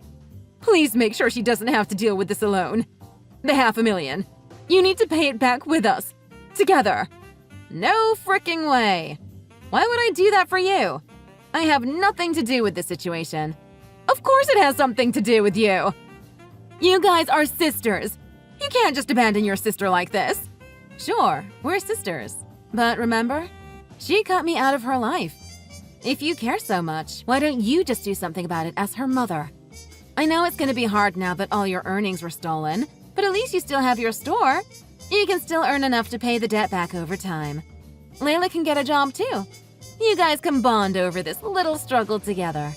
Please make sure she doesn't have to deal with this alone. The $500,000. You need to pay it back with us. Together. No fricking way. Why would I do that for you? I have nothing to do with this situation. Of course it has something to do with you. You guys are sisters. You can't just abandon your sister like this. Sure, we're sisters. But remember, she cut me out of her life. If you care so much, why don't you just do something about it as her mother? I know it's gonna be hard now that all your earnings were stolen, but at least you still have your store. You can still earn enough to pay the debt back over time. Layla can get a job too. You guys can bond over this little struggle together.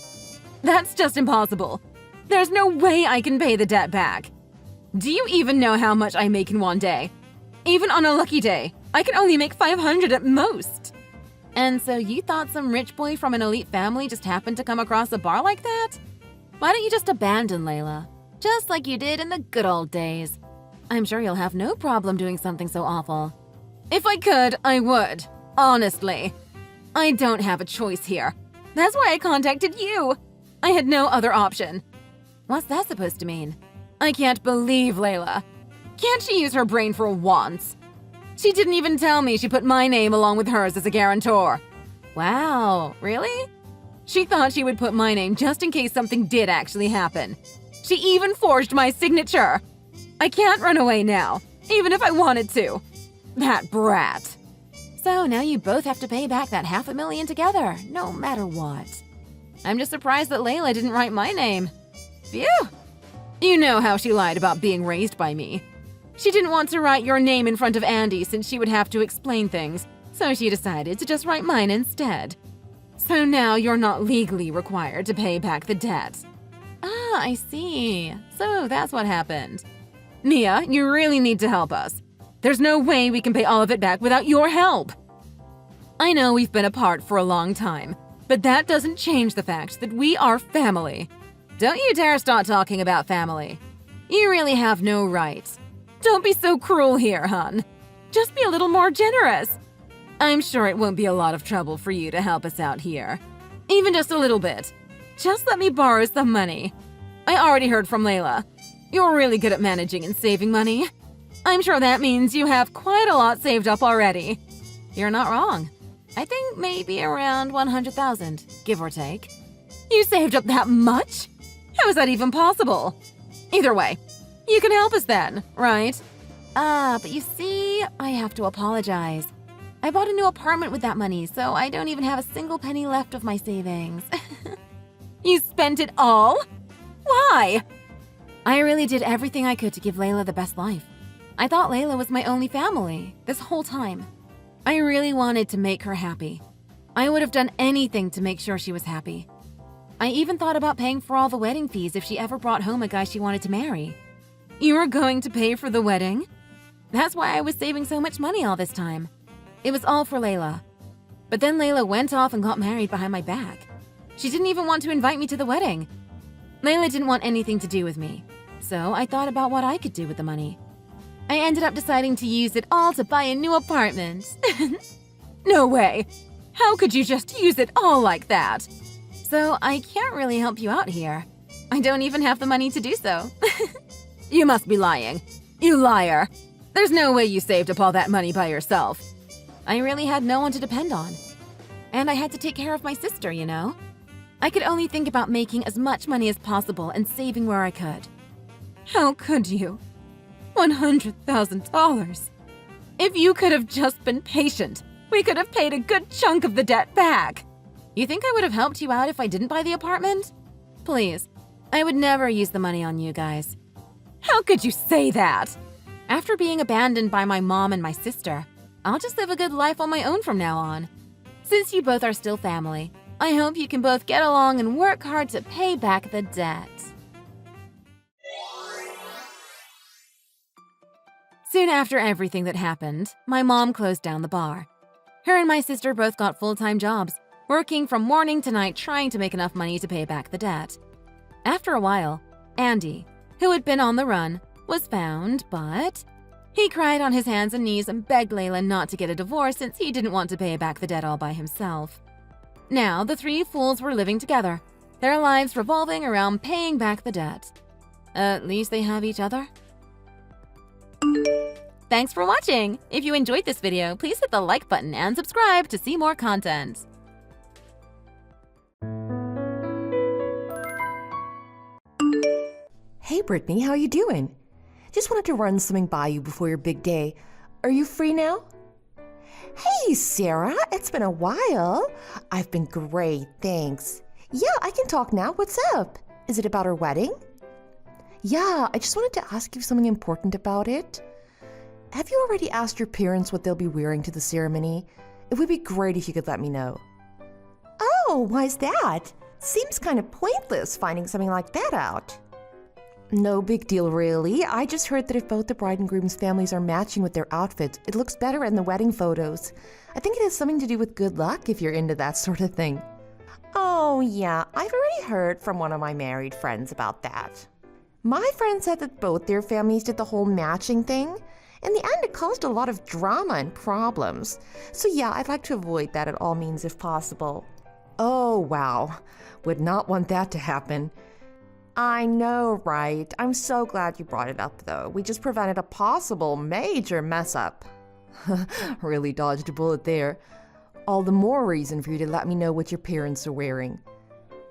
That's just impossible. There's no way I can pay the debt back. Do you even know how much I make in one day? Even on a lucky day, I can only make 500 at most. And so you thought some rich boy from an elite family just happened to come across a bar like that? Why don't you just abandon Layla? Just like you did in the good old days. I'm sure you'll have no problem doing something so awful. If I could, I would. Honestly. I don't have a choice here. That's why I contacted you. I had no other option. What's that supposed to mean? I can't believe Layla. Can't she use her brain for once? She didn't even tell me she put my name along with hers as a guarantor. Wow, really? She thought she would put my name just in case something did actually happen. She even forged my signature. I can't run away now, even if I wanted to. That brat. So now you both have to pay back that $500,000 together, no matter what. I'm just surprised that Layla didn't write my name. Phew! You know how she lied about being raised by me. She didn't want to write your name in front of Andy since she would have to explain things, so she decided to just write mine instead. So now you're not legally required to pay back the debt. Ah, I see. So that's what happened. Mia, you really need to help us. There's no way we can pay all of it back without your help. I know we've been apart for a long time, but that doesn't change the fact that we are family. Don't you dare start talking about family. You really have no rights. Don't be so cruel here, hon. Just be a little more generous. I'm sure it won't be a lot of trouble for you to help us out here. Even just a little bit. Just let me borrow some money. I already heard from Layla. You're really good at managing and saving money. I'm sure that means you have quite a lot saved up already. You're not wrong. I think maybe around 100,000, give or take. You saved up that much? How is that even possible? Either way, you can help us then, right? But you see, I have to apologize. I bought a new apartment with that money, so I don't even have a single penny left of my savings. You spent it all? Why? I really did everything I could to give Layla the best life. I thought Layla was my only family this whole time. I really wanted to make her happy. I would have done anything to make sure she was happy. I even thought about paying for all the wedding fees if she ever brought home a guy she wanted to marry. You were going to pay for the wedding? That's why I was saving so much money all this time. It was all for Layla. But then Layla went off and got married behind my back. She didn't even want to invite me to the wedding. Layla didn't want anything to do with me, so I thought about what I could do with the money. I ended up deciding to use it all to buy a new apartment. No way! How could you just use it all like that? So I can't really help you out here. I don't even have the money to do so. You must be lying. You liar! There's no way you saved up all that money by yourself. I really had no one to depend on. And I had to take care of my sister, you know? I could only think about making as much money as possible and saving where I could. How could you? $100,000. If you could have just been patient, we could have paid a good chunk of the debt back. You think I would have helped you out if I didn't buy the apartment? Please, I would never use the money on you guys. How could you say that? After being abandoned by my mom and my sister, I'll just live a good life on my own from now on. Since you both are still family, I hope you can both get along and work hard to pay back the debt. Soon after everything that happened, my mom closed down the bar. Her and my sister both got full-time jobs, working from morning to night trying to make enough money to pay back the debt. After a while, Andy, who had been on the run, was found, but he cried on his hands and knees and begged Layla not to get a divorce since he didn't want to pay back the debt all by himself. Now, the three fools were living together, their lives revolving around paying back the debt. At least they have each other. Thanks for watching! If you enjoyed this video, please hit the like button and subscribe to see more content. Hey Brittany, how you doing? Just wanted to run something by you before your big day. Are you free now? Hey Sarah, it's been a while. I've been great, thanks. Yeah, I can talk now. What's up? Is it about our wedding? Yeah, I just wanted to ask you something important about it. Have you already asked your parents what they'll be wearing to the ceremony? It would be great if you could let me know. Oh, why's that? Seems kind of pointless finding something like that out. No big deal, really. I just heard that if both the bride and groom's families are matching with their outfits, it looks better in the wedding photos. I think it has something to do with good luck if you're into that sort of thing. Oh, yeah, I've already heard from one of my married friends about that. My friend said that both their families did the whole matching thing. In the end, it caused a lot of drama and problems. So yeah, I'd like to avoid that at all means if possible. Oh, wow. Would not want that to happen. I know, right? I'm so glad you brought it up, though. We just prevented a possible major mess up. Really dodged a bullet there. All the more reason for you to let me know what your parents are wearing.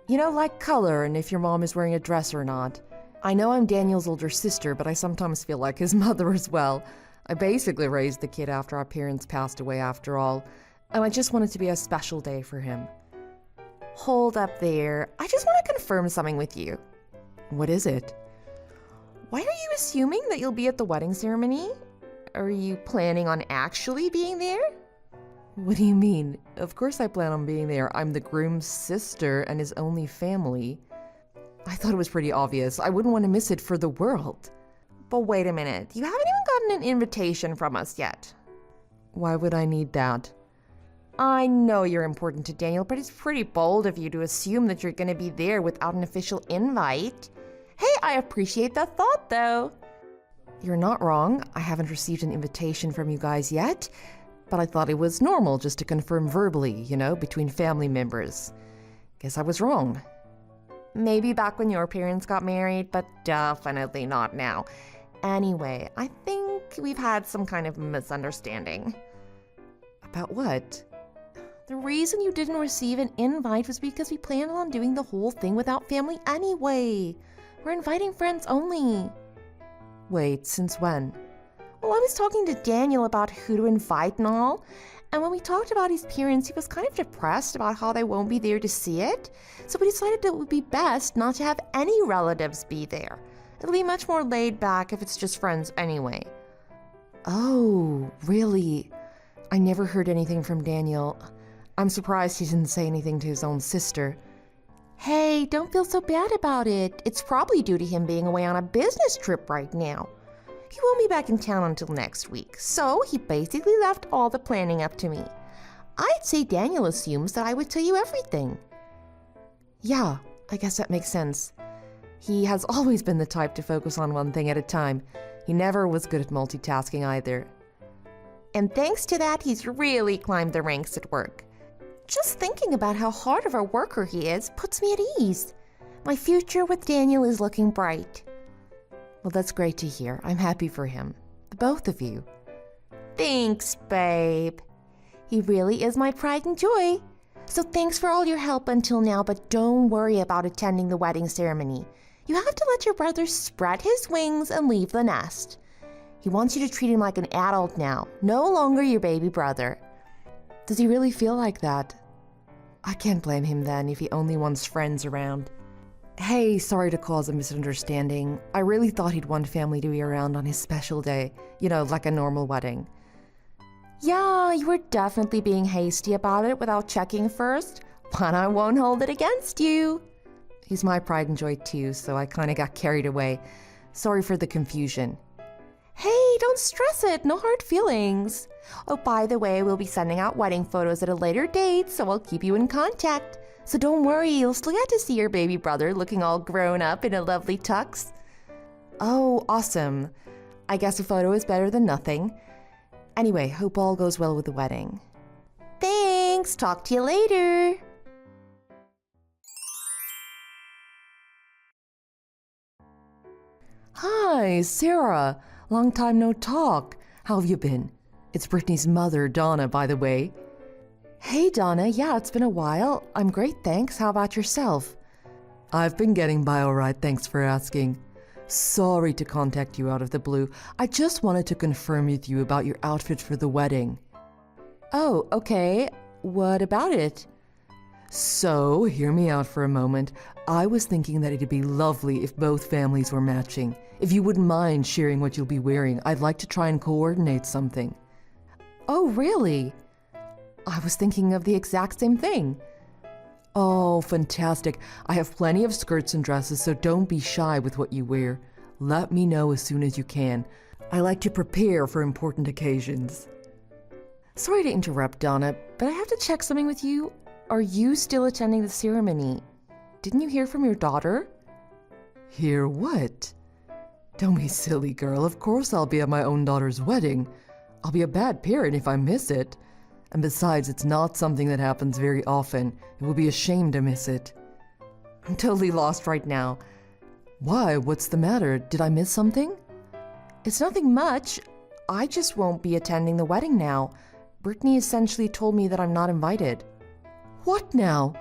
You know, like color and if your mom is wearing a dress or not. I know I'm Daniel's older sister, but I sometimes feel like his mother as well. I basically raised the kid after our parents passed away after all, and I just want it to be a special day for him. Hold up there. I just want to confirm something with you. What is it? Why are you assuming that you'll be at the wedding ceremony? Are you planning on actually being there? What do you mean? Of course I plan on being there. I'm the groom's sister and his only family. I thought it was pretty obvious. I wouldn't want to miss it for the world. But wait a minute. You haven't even gotten an invitation from us yet. Why would I need that? I know you're important to Daniel, but it's pretty bold of you to assume that you're going to be there without an official invite. Hey, I appreciate that thought, though. You're not wrong. I haven't received an invitation from you guys yet, but I thought it was normal just to confirm verbally, between family members. Guess I was wrong. Maybe back when your parents got married, but definitely not now. Anyway, I think we've had some kind of misunderstanding. About what? The reason you didn't receive an invite was because we planned on doing the whole thing without family anyway. We're inviting friends only. Wait, since when? Well, I was talking to Daniel about who to invite and all, and when we talked about his parents, he was kind of depressed about how they won't be there to see it, so we decided that it would be best not to have any relatives be there. It'll be much more laid back if it's just friends anyway. Oh, really? I never heard anything from Daniel. I'm surprised he didn't say anything to his own sister. Hey, don't feel so bad about it. It's probably due to him being away on a business trip right now. He won't be back in town until next week, so he basically left all the planning up to me. I'd say Daniel assumes that I would tell you everything. Yeah, I guess that makes sense. He has always been the type to focus on one thing at a time. He never was good at multitasking either. And thanks to that, he's really climbed the ranks at work. Just thinking about how hard of a worker he is puts me at ease. My future with Daniel is looking bright. Well, that's great to hear. I'm happy for him. The both of you. Thanks, babe. He really is my pride and joy. So thanks for all your help until now, but don't worry about attending the wedding ceremony. You have to let your brother spread his wings and leave the nest. He wants you to treat him like an adult now, no longer your baby brother. Does he really feel like that? I can't blame him then if he only wants friends around. Hey, sorry to cause a misunderstanding. I really thought he'd want family to be around on his special day, like a normal wedding. Yeah, you were definitely being hasty about it without checking first, but I won't hold it against you. He's my pride and joy too, so I kind of got carried away. Sorry for the confusion. Hey, don't stress it. No hard feelings. Oh, by the way, we'll be sending out wedding photos at a later date, so I'll keep you in contact. So don't worry, you'll still get to see your baby brother looking all grown up in a lovely tux. Oh, awesome. I guess a photo is better than nothing. Anyway, hope all goes well with the wedding. Thanks. Talk to you later. Hi, Sarah. Long time no talk. How have you been? It's Brittany's mother, Donna, by the way. Hey, Donna. Yeah, it's been a while. I'm great, thanks. How about yourself? I've been getting by all right, thanks for asking. Sorry to contact you out of the blue. I just wanted to confirm with you about your outfit for the wedding. Oh, okay. What about it? So, hear me out for a moment. I was thinking that it'd be lovely if both families were matching. If you wouldn't mind sharing what you'll be wearing, I'd like to try and coordinate something. Oh, really? I was thinking of the exact same thing. Oh, fantastic. I have plenty of skirts and dresses, so don't be shy with what you wear. Let me know as soon as you can. I like to prepare for important occasions. Sorry to interrupt, Donna, but I have to check something with you. Are you still attending the ceremony? Didn't you hear from your daughter? Hear what? Don't be silly, girl. Of course I'll be at my own daughter's wedding. I'll be a bad parent if I miss it. And besides, it's not something that happens very often. It will be a shame to miss it. I'm totally lost right now. Why? What's the matter? Did I miss something? It's nothing much. I just won't be attending the wedding now. Brittany essentially told me that I'm not invited. What now?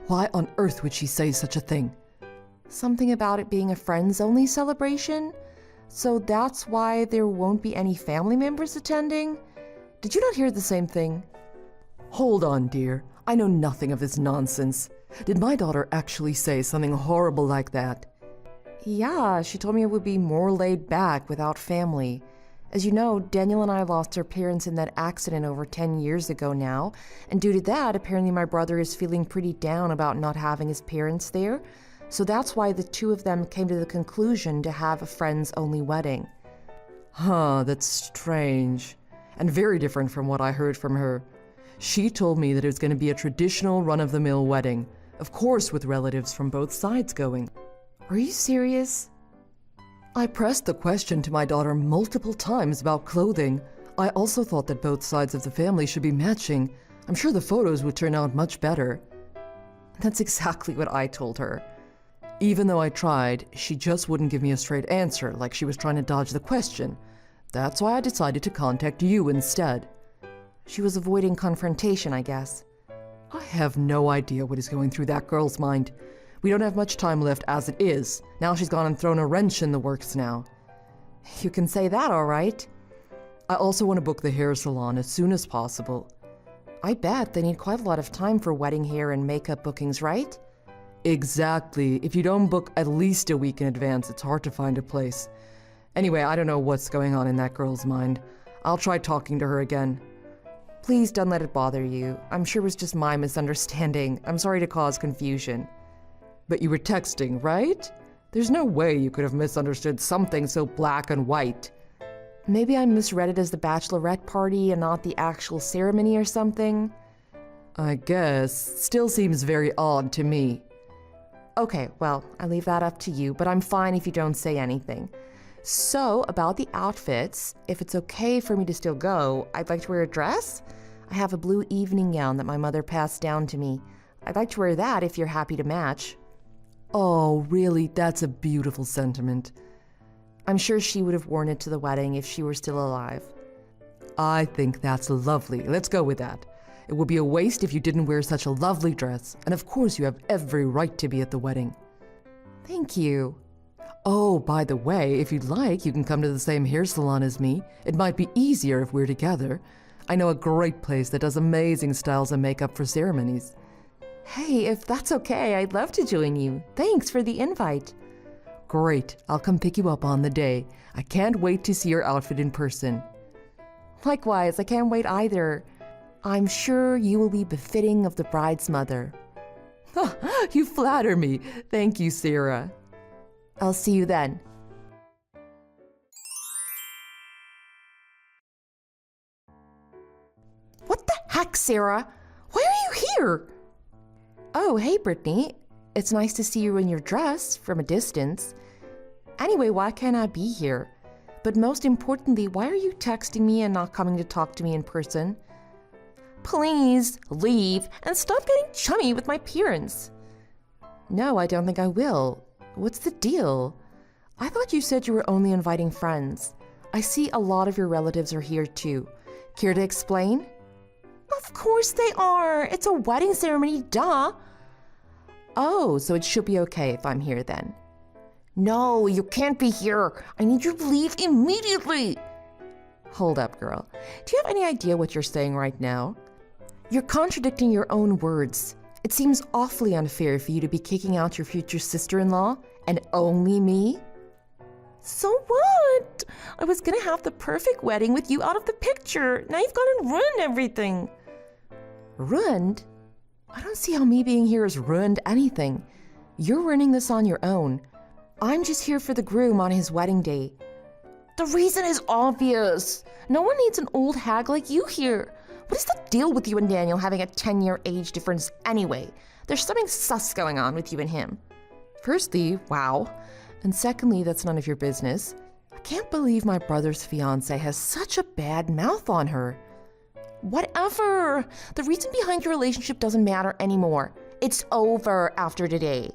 Why on earth would she say such a thing? Something about it being a friends-only celebration? So that's why there won't be any family members attending? Did you not hear the same thing? Hold on, dear. I know nothing of this nonsense. Did my daughter actually say something horrible like that? Yeah, she told me it would be more laid back without family. As you know, Daniel and I lost our parents in that accident over 10 years ago now, and due to that, apparently my brother is feeling pretty down about not having his parents there, so that's why the two of them came to the conclusion to have a friends-only wedding. Huh, that's strange, and very different from what I heard from her. She told me that it was going to be a traditional run-of-the-mill wedding, of course with relatives from both sides going. Are you serious? I pressed the question to my daughter multiple times about clothing. I also thought that both sides of the family should be matching. I'm sure the photos would turn out much better. That's exactly what I told her. Even though I tried, she just wouldn't give me a straight answer, like she was trying to dodge the question. That's why I decided to contact you instead. She was avoiding confrontation, I guess. I have no idea what is going through that girl's mind. We don't have much time left as it is. Now she's gone and thrown a wrench in the works now. You can say that, all right. I also want to book the hair salon as soon as possible. I bet they need quite a lot of time for wedding hair and makeup bookings, right? Exactly. If you don't book at least a week in advance, it's hard to find a place. Anyway, I don't know what's going on in that girl's mind. I'll try talking to her again. Please don't let it bother you. I'm sure it was just my misunderstanding. I'm sorry to cause confusion. But you were texting, right? There's no way you could have misunderstood something so black and white. Maybe I misread it as the bachelorette party and not the actual ceremony or something. I guess. Still seems very odd to me. Okay, well, I leave that up to you, but I'm fine if you don't say anything. So, about the outfits, if it's okay for me to still go, I'd like to wear a dress. I have a blue evening gown that my mother passed down to me. I'd like to wear that if you're happy to match. Oh, really? That's a beautiful sentiment. I'm sure she would have worn it to the wedding if she were still alive. I think that's lovely. Let's go with that. It would be a waste if you didn't wear such a lovely dress, and of course you have every right to be at the wedding. Thank you. Oh, by the way, if you'd like, you can come to the same hair salon as me. It might be easier if we're together. I know a great place that does amazing styles and makeup for ceremonies. Hey, if that's okay, I'd love to join you. Thanks for the invite. Great. I'll come pick you up on the day. I can't wait to see your outfit in person. Likewise, I can't wait either. I'm sure you will be befitting of the bride's mother. You flatter me. Thank you, Sarah. I'll see you then. What the heck, Sarah? Why are you here? Oh, hey, Brittany. It's nice to see you in your dress from a distance. Anyway, why can't I be here? But most importantly, why are you texting me and not coming to talk to me in person? Please leave and stop getting chummy with my parents. No, I don't think I will. What's the deal? I thought you said you were only inviting friends. I see a lot of your relatives are here too. Care to explain? Of course they are. It's a wedding ceremony, duh. Oh, so it should be okay if I'm here then. No, you can't be here. I need you to leave immediately. Hold up, girl. Do you have any idea what you're saying right now? You're contradicting your own words. It seems awfully unfair for you to be kicking out your future sister-in-law and only me. So what? I was gonna have the perfect wedding with you out of the picture. Now you've gone and ruined everything. Ruined? I don't see how me being here has ruined anything. You're ruining this on your own. I'm just here for the groom on his wedding day. The reason is obvious. No one needs an old hag like you here. What is the deal with you and Daniel having a 10-year age difference anyway? There's something sus going on with you and him. Firstly, wow. And secondly, that's none of your business. I can't believe my brother's fiancé has such a bad mouth on her. Whatever. The reason behind your relationship doesn't matter anymore. It's over after today.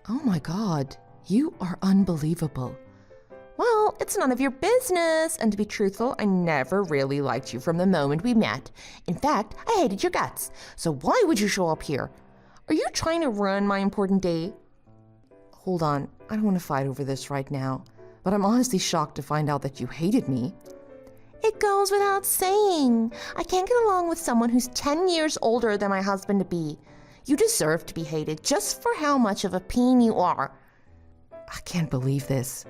Oh my God, you are unbelievable. Well, it's none of your business, and to be truthful, I never really liked you from the moment we met. In fact, I hated your guts, so why would you show up here? Are you trying to ruin my important day? Hold on, I don't want to fight over this right now, but I'm honestly shocked to find out that you hated me. It goes without saying. I can't get along with someone who's 10 years older than my husband-to-be. You deserve to be hated just for how much of a peen you are. I can't believe this.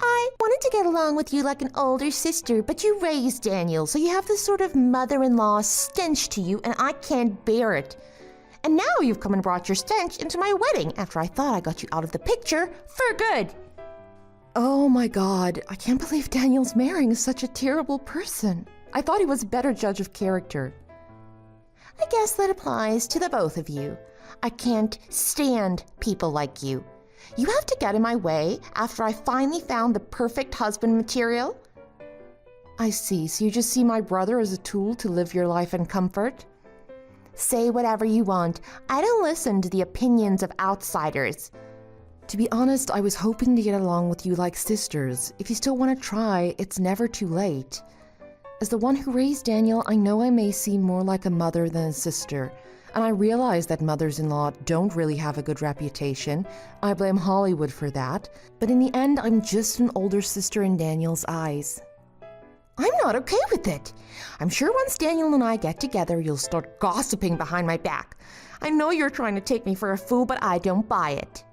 I wanted to get along with you like an older sister, but you raised Daniel, so you have this sort of mother-in-law stench to you, and I can't bear it. And now you've come and brought your stench into my wedding after I thought I got you out of the picture for good. Oh my God, I can't believe Daniel's marrying such a terrible person. I thought he was a better judge of character. I guess that applies to the both of you. I can't stand people like you. You have to get in my way after I finally found the perfect husband material? I see, so you just see my brother as a tool to live your life in comfort? Say whatever you want. I don't listen to the opinions of outsiders. To be honest, I was hoping to get along with you like sisters. If you still want to try, it's never too late. As the one who raised Daniel, I know I may seem more like a mother than a sister. And I realize that mothers-in-law don't really have a good reputation. I blame Hollywood for that. But in the end, I'm just an older sister in Daniel's eyes. I'm not okay with it. I'm sure once Daniel and I get together, you'll start gossiping behind my back. I know you're trying to take me for a fool, but I don't buy it.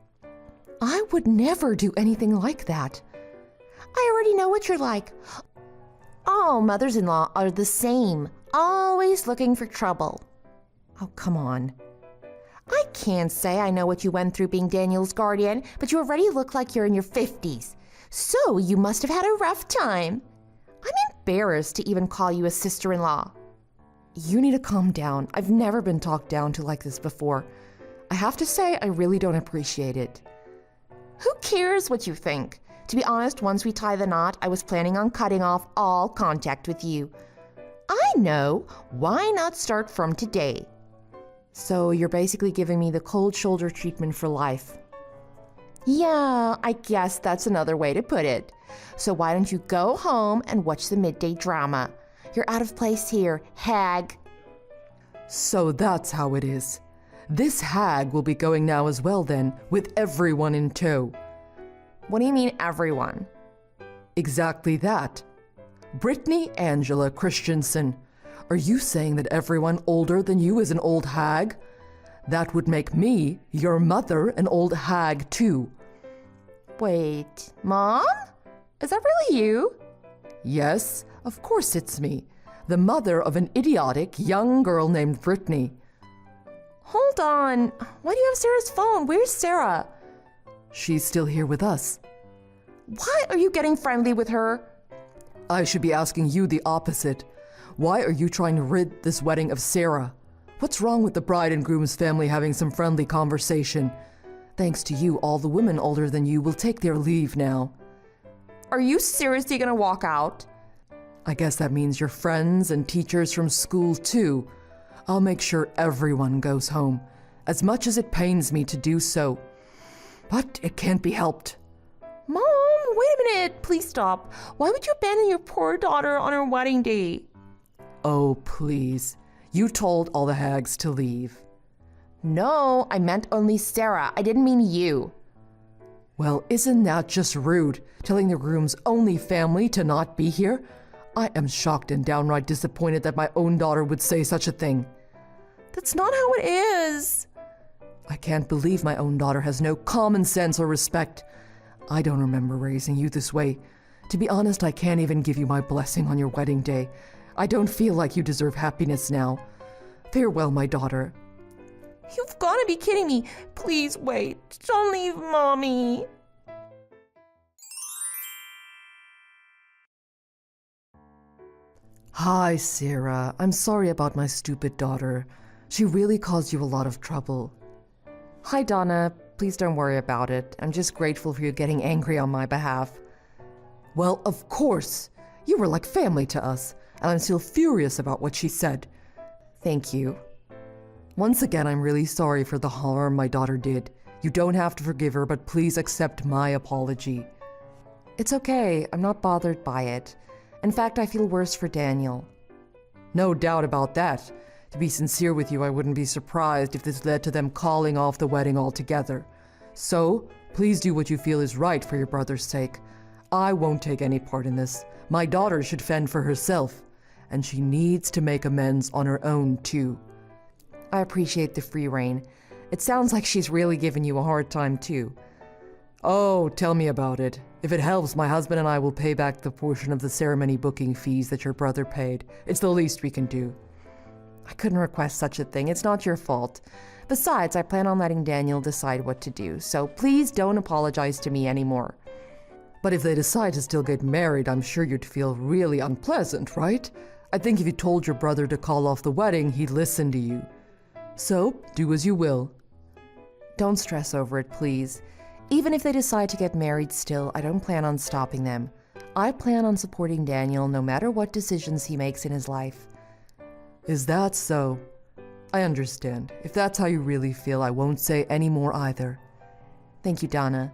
I would never do anything like that. I already know what you're like. All mothers-in-law are the same, always looking for trouble. Oh, come on. I can't say I know what you went through being Daniel's guardian, but you already look like you're in your 50s. So you must have had a rough time. I'm embarrassed to even call you a sister-in-law. You need to calm down. I've never been talked down to like this before. I have to say, I really don't appreciate it. Who cares what you think? To be honest, once we tie the knot, I was planning on cutting off all contact with you. I know. Why not start from today? So you're basically giving me the cold shoulder treatment for life. Yeah, I guess that's another way to put it. So why don't you go home and watch the midday drama? You're out of place here, hag. So that's how it is. This hag will be going now as well then, with everyone in tow. What do you mean, everyone? Exactly that. Brittany Angela Christensen. Are you saying that everyone older than you is an old hag? That would make me, your mother, an old hag too. Wait, Mom? Is that really you? Yes, of course it's me, the mother of an idiotic young girl named Brittany. Hold on. Why do you have Sarah's phone? Where's Sarah? She's still here with us. Why are you getting friendly with her? I should be asking you the opposite. Why are you trying to rid this wedding of Sarah? What's wrong with the bride and groom's family having some friendly conversation? Thanks to you, all the women older than you will take their leave now. Are you seriously gonna walk out? I guess that means your friends and teachers from school too. I'll make sure everyone goes home, as much as it pains me to do so. But it can't be helped. Mom, wait a minute. Please stop. Why would you abandon your poor daughter on her wedding day? Oh, please. You told all the hags to leave. No, I meant only Sarah. I didn't mean you. Well, isn't that just rude, telling the groom's only family to not be here? I am shocked and downright disappointed that my own daughter would say such a thing. That's not how it is. I can't believe my own daughter has no common sense or respect. I don't remember raising you this way. To be honest, I can't even give you my blessing on your wedding day. I don't feel like you deserve happiness now. Farewell, my daughter. You've got to be kidding me. Please wait. Don't leave Mommy. Hi, Sarah. I'm sorry about my stupid daughter. She really caused you a lot of trouble. Hi, Donna. Please don't worry about it. I'm just grateful for you getting angry on my behalf. Well, of course. You were like family to us, and I'm still furious about what she said. Thank you. Once again, I'm really sorry for the harm my daughter did. You don't have to forgive her, but please accept my apology. It's okay. I'm not bothered by it. In fact, I feel worse for Daniel. No doubt about that. To be sincere with you, I wouldn't be surprised if this led to them calling off the wedding altogether. So, please do what you feel is right for your brother's sake. I won't take any part in this. My daughter should fend for herself, and she needs to make amends on her own, too. I appreciate the free rein. It sounds like she's really giving you a hard time, too. Oh, tell me about it. If it helps, my husband and I will pay back the portion of the ceremony booking fees that your brother paid. It's the least we can do. I couldn't request such a thing. It's not your fault. Besides, I plan on letting Daniel decide what to do, so please don't apologize to me anymore. But if they decide to still get married, I'm sure you'd feel really unpleasant, right? I think if you told your brother to call off the wedding, he'd listen to you. So, do as you will. Don't stress over it, please. Even if they decide to get married still, I don't plan on stopping them. I plan on supporting Daniel no matter what decisions he makes in his life. Is that so? I understand. If that's how you really feel, I won't say any more either. Thank you, Donna.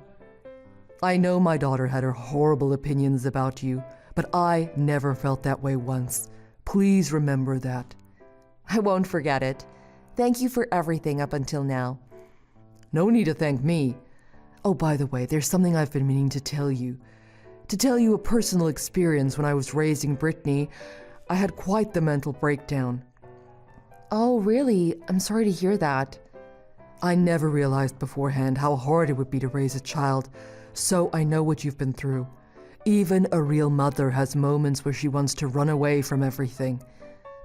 I know my daughter had her horrible opinions about you, but I never felt that way once. Please remember that. I won't forget it. Thank you for everything up until now. No need to thank me. Oh, by the way, there's something I've been meaning to tell you. To tell you a personal experience when I was raising Brittany, I had quite the mental breakdown. Oh, really? I'm sorry to hear that. I never realized beforehand how hard it would be to raise a child, so I know what you've been through. Even a real mother has moments where she wants to run away from everything.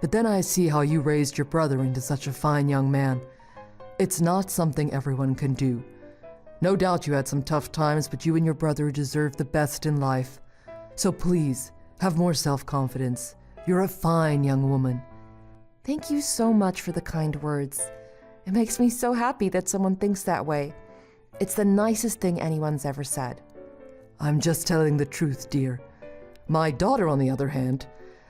But then I see how you raised your brother into such a fine young man. It's not something everyone can do. No doubt you had some tough times, but you and your brother deserve the best in life. So please, have more self-confidence. You're a fine young woman. Thank you so much for the kind words. It makes me so happy that someone thinks that way. It's the nicest thing anyone's ever said. I'm just telling the truth, dear. My daughter, on the other hand,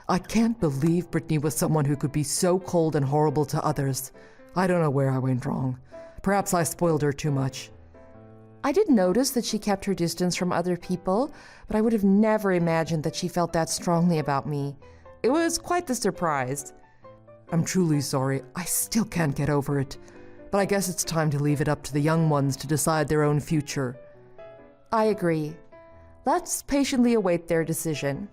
I can't believe Brittany was someone who could be so cold and horrible to others. I don't know where I went wrong. Perhaps I spoiled her too much. I did notice that she kept her distance from other people, but I would have never imagined that she felt that strongly about me. It was quite the surprise. I'm truly sorry. I still can't get over it. But I guess it's time to leave it up to the young ones to decide their own future. I agree. Let's patiently await their decision.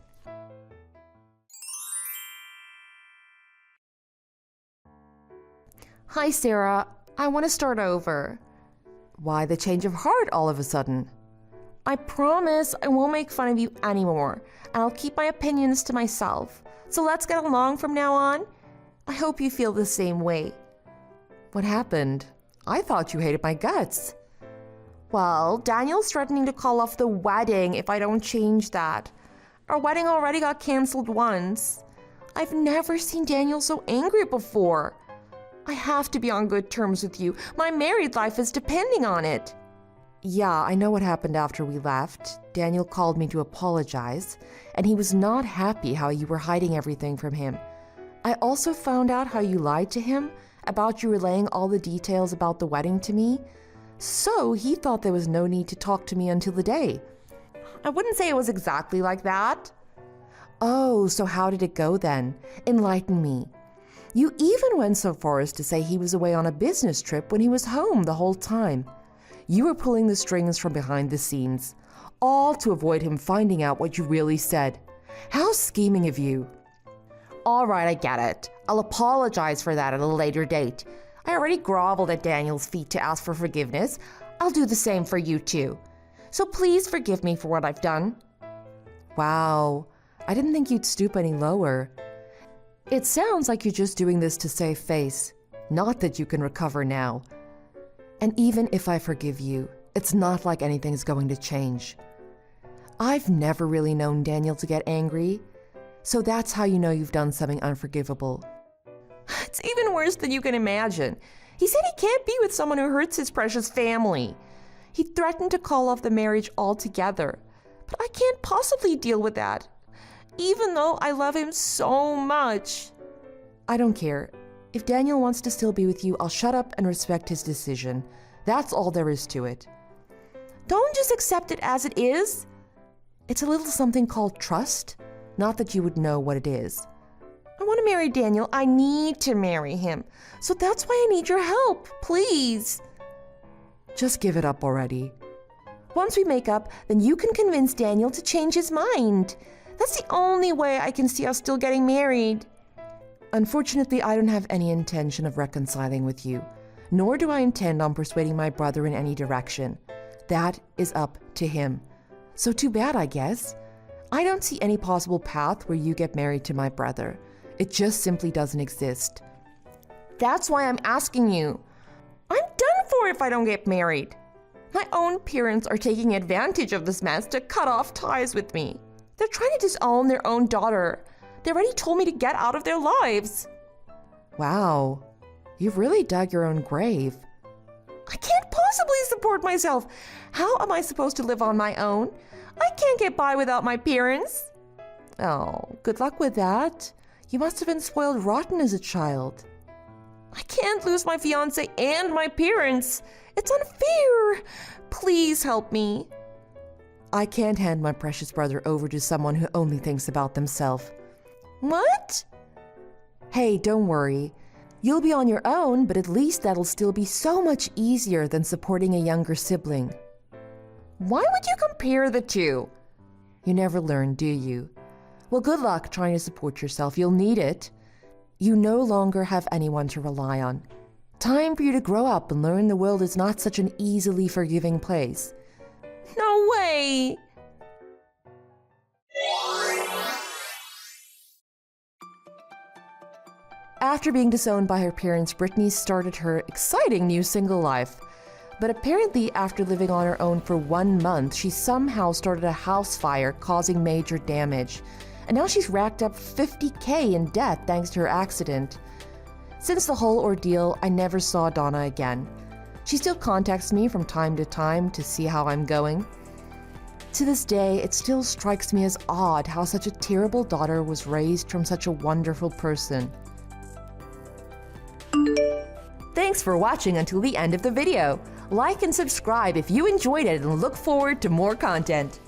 Hi, Sarah. I want to start over. Why the change of heart all of a sudden? I promise I won't make fun of you anymore, and I'll keep my opinions to myself. So let's get along from now on. I hope you feel the same way. What happened? I thought you hated my guts. Well, Daniel's threatening to call off the wedding if I don't change that. Our wedding already got canceled once. I've never seen Daniel so angry before. I have to be on good terms with you. My married life is depending on it. Yeah, I know what happened after we left. Daniel called me to apologize, and he was not happy how you were hiding everything from him. I also found out how you lied to him about you relaying all the details about the wedding to me. So he thought there was no need to talk to me until the day. I wouldn't say it was exactly like that. Oh, so how did it go then? Enlighten me. You even went so far as to say he was away on a business trip when he was home the whole time. You were pulling the strings from behind the scenes, all to avoid him finding out what you really said. How scheming of you. All right, I get it. I'll apologize for that at a later date. I already groveled at Daniel's feet to ask for forgiveness. I'll do the same for you too. So please forgive me for what I've done. Wow, I didn't think you'd stoop any lower. It sounds like you're just doing this to save face. Not that you can recover now. And even if I forgive you, it's not like anything's going to change. I've never really known Daniel to get angry, so that's how you know you've done something unforgivable. It's even worse than you can imagine. He said he can't be with someone who hurts his precious family. He threatened to call off the marriage altogether. But I can't possibly deal with that, even though I love him so much. I don't care. If Daniel wants to still be with you, I'll shut up and respect his decision. That's all there is to it. Don't just accept it as it is. It's a little something called trust. Not that you would know what it is. I want to marry Daniel. I need to marry him. So that's why I need your help. Please. Just give it up already. Once we make up, then you can convince Daniel to change his mind. That's the only way I can see us still getting married. Unfortunately, I don't have any intention of reconciling with you, nor do I intend on persuading my brother in any direction. That is up to him. So too bad, I guess. I don't see any possible path where you get married to my brother. It just simply doesn't exist. That's why I'm asking you. I'm done for if I don't get married. My own parents are taking advantage of this mess to cut off ties with me. They're trying to disown their own daughter. They already told me to get out of their lives. Wow, you've really dug your own grave. I can't possibly support myself. How am I supposed to live on my own? I can't get by without my parents. Oh, good luck with that. You must have been spoiled rotten as a child. I can't lose my fiancé and my parents. It's unfair. Please help me. I can't hand my precious brother over to someone who only thinks about themselves. What? Hey, don't worry. You'll be on your own, but at least that'll still be so much easier than supporting a younger sibling. Why would you compare the two? You never learn, do you? Well, good luck trying to support yourself. You'll need it. You no longer have anyone to rely on. Time for you to grow up and learn the world is not such an easily forgiving place. No way! After being disowned by her parents, Brittany started her exciting new single life. But apparently, after living on her own for 1 month, she somehow started a house fire causing major damage. And now she's racked up $50,000 in debt thanks to her accident. Since the whole ordeal, I never saw Donna again. She still contacts me from time to see how I'm going. To this day, it still strikes me as odd how such a terrible daughter was raised from such a wonderful person. Thanks for watching until the end of the video. Like and subscribe if you enjoyed it and look forward to more content.